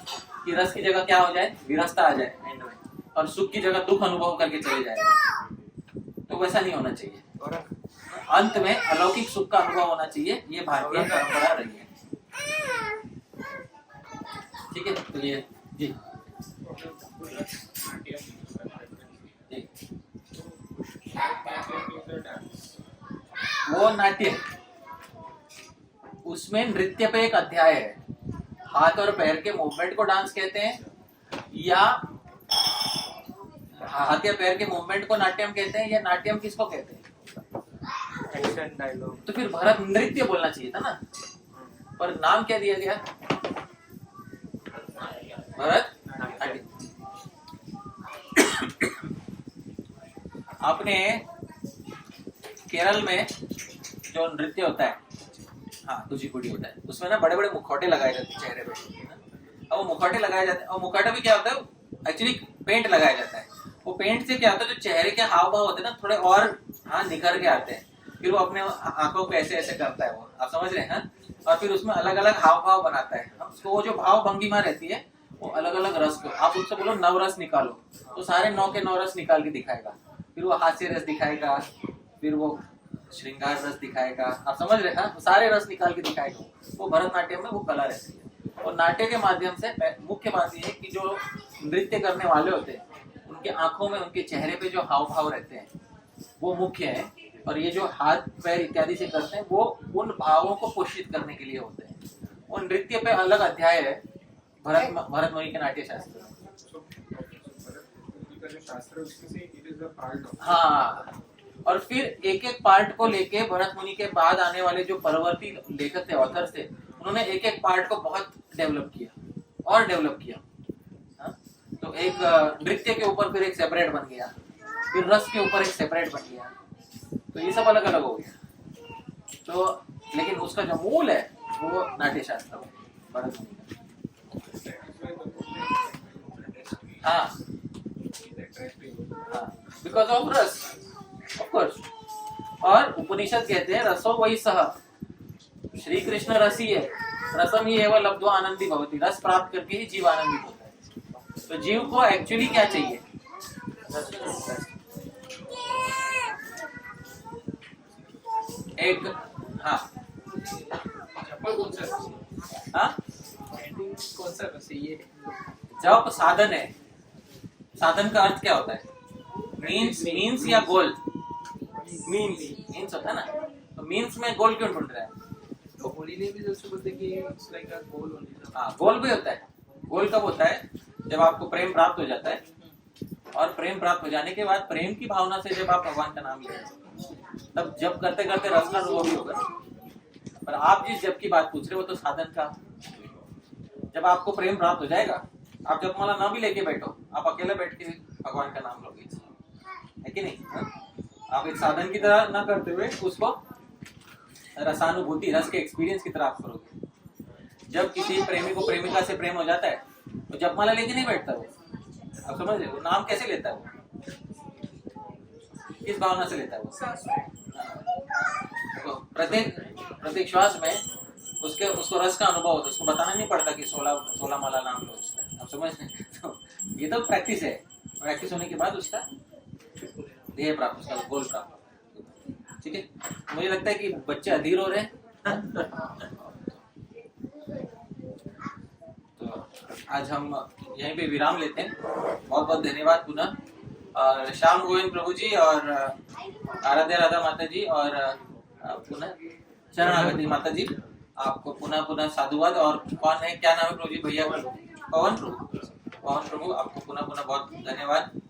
A: कि रस की जगह क्या हो जाए? विरसता आ जाए एंड में, और सुख की जगह दुख अनुभव करके चले जाएगा। तो वैसा नहीं होना चाहिए। अंत में अलौकिक सुख का अनुभव होना चाहिए। ये भारतीय परंपरा रही है, ठीक है? तो ये जी वो नाट्य, उसमें नृत्य पे एक अध्याय है। हाथ और पैर के मूवमेंट को डांस कहते हैं, या हाथ या पैर के मूवमेंट को नाट्यम कहते हैं, या नाट्यम किसको कहते हैं?
C: Action dialogue.
A: तो फिर भरत नृत्य बोलना चाहिए था ना, पर नाम क्या दिया गया? भरत नाट्य। आपने केरल में जो नृत्य होता है, कुचिपुड़ी होता है, उसमें ना बड़े बड़े मुखौटे लगाए जाते हैं चेहरे पे। अब वो मुखौटे लगाए जाते हैं, और मुखौटा भी क्या होता है? एक्चुअली पेंट लगाया जाता है। वो पेंट से क्या होता है, जो चेहरे के हाव भाव होते हैं ना, थोड़े और निखर के आते हैं। फिर वो अपने आंखों पे ऐसे ऐसे करता है, वो आप समझ रहे हैं? और फिर उसमें अलग अलग हाव भाव बनाता है। उसको वो जो भाव भंगिमा रहती है, वो अलग अलग रस को, आप उससे बोलो नवरस निकालो, तो सारे 9 के 9 रस निकाल के दिखाएगा। फिर वो हास्य रस दिखाएगा, फिर वो श्रृंगार रस दिखाएगा, आप समझ रहे हैं? सारे रस निकाल के दिखाएगा। वो भरतनाट्यम में वो कला रहती है। और नाट्य के माध्यम से मुख्य बात यह है कि जो नृत्य करने वाले होते हैं, उनके आंखों में, उनके चेहरे पे जो हाव भाव रहते हैं वो मुख्य है, और ये जो हाथ पैर इत्यादि से करते हैं वो उन भावों को पोषित करने के लिए होते हैं। वो नृत्य पे अलग अध्याय है भरत मुनि के नाट्य शास्त्र। हाँ, और फिर एक एक पार्ट को लेके भरत मुनि के बाद आने वाले जो परवर्ती लेखक थे, ऑथर थे, उन्होंने एक एक पार्ट को बहुत डेवलप किया। तो एक नृत्य के ऊपर फिर एक सेपरेट बन गया, फिर रस के ऊपर एक सेपरेट बन गया। तो ये सब अलग अलग हो गया। तो लेकिन उसका जो मूल है वो नाट्य शास्त्र भरत मुनि का। हाँ, बिकॉज ऑफ रस, ऑफ कोर्स। और उपनिषद कहते हैं रसो वही सह, श्री कृष्ण रसी है, रसम ही एवं लब्ध्वा आनंदी भवति, रस प्राप्त करके ही जीव आनंदित होता है। तो जीव को एक्चुअली क्या चाहिए? एक हाँ हाँ
C: कौन सा रस है ये?
A: जब साधन है, साधन का अर्थ क्या होता है? मीन्स या गोल? मीन्स होता है ना, तो मीन्स में गोल क्यों ढूंढ रहा है?
C: तो होली ने भी जैसे बोलते कि it's like a goal only.
A: हाँ, गोल भी होता है। गोल कब होता है? जब आपको प्रेम प्राप्त हो जाता है, और प्रेम प्राप्त हो जाने के बाद प्रेम की भावना से जब आप भगवान का नाम ले रहे हैं, तब जब करते करते रस का अनुभव भी होगा। पर आप जिस जब की बात पूछ रहे हो वो तो साधन का। जब आपको प्रेम प्राप्त हो जाएगा, आप जपमाला ना भी लेके बैठो, आप अकेले बैठ के भगवान का नाम लोगे, है कि नहीं? आप एक साधन की तरह ना करते हुए उसको रसानुभूति, रस के एक्सपीरियंस की तरह आप करोगे। जब किसी प्रेमी को प्रेमिका से प्रेम हो जाता है तो जपमाला लेके नहीं बैठता वो, आप समझ रहे हो? नाम कैसे लेता है वो? किस भावना से लेता है वो? तो प्रत्येक श्वास में उसको रस का अनुभव होता है। उसको बताना नहीं पड़ता कि 16 माला नाम लो उसका, आप समझ रहे? तो ये तो प्रैक्टिस है। प्रैक्टिस होने के बाद उसका ध्येय प्राप्त, उसका गोल प्राप्त। ठीक है, मुझे लगता है कि बच्चे अधीर हो रहे हैं। तो आज हम यहीं पे विराम लेते हैं। बहुत बहुत धन्यवाद पुनः, और श्याम गोविंद प्रभु जी और आराध्या राधा माता जी और पुनः शरणागति माता जी, आपको पुनः पुनः साधुवाद। और कौन है, क्या नाम है प्रभु जी? भैया पवन प्रभु, आपको पुनः पुनः बहुत धन्यवाद।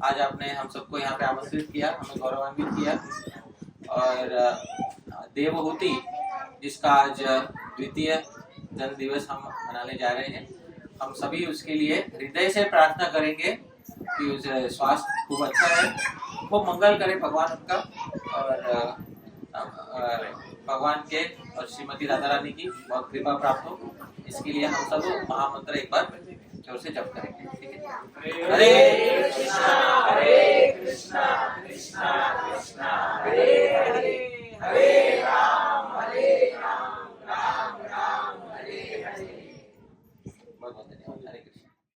A: आज आपने हम सबको यहाँ पे आमंत्रित किया, हमें गौरवान्वित किया। और देवहूति, जिसका आज द्वितीय जन्म दिवस हम मनाने जा रहे हैं, हम सभी उसके लिए हृदय से प्रार्थना करेंगे कि उसे स्वास्थ्य खूब अच्छा रहे, खूब मंगल करे भगवान उनका, और भगवान के और श्रीमती राधा रानी की बहुत कृपा प्राप्त हो। इसके लिए हम सब महामंत्र एक बार जोर से जप करेंगे। ठीक है? हरे कृष्णा कृष्णा कृष्णा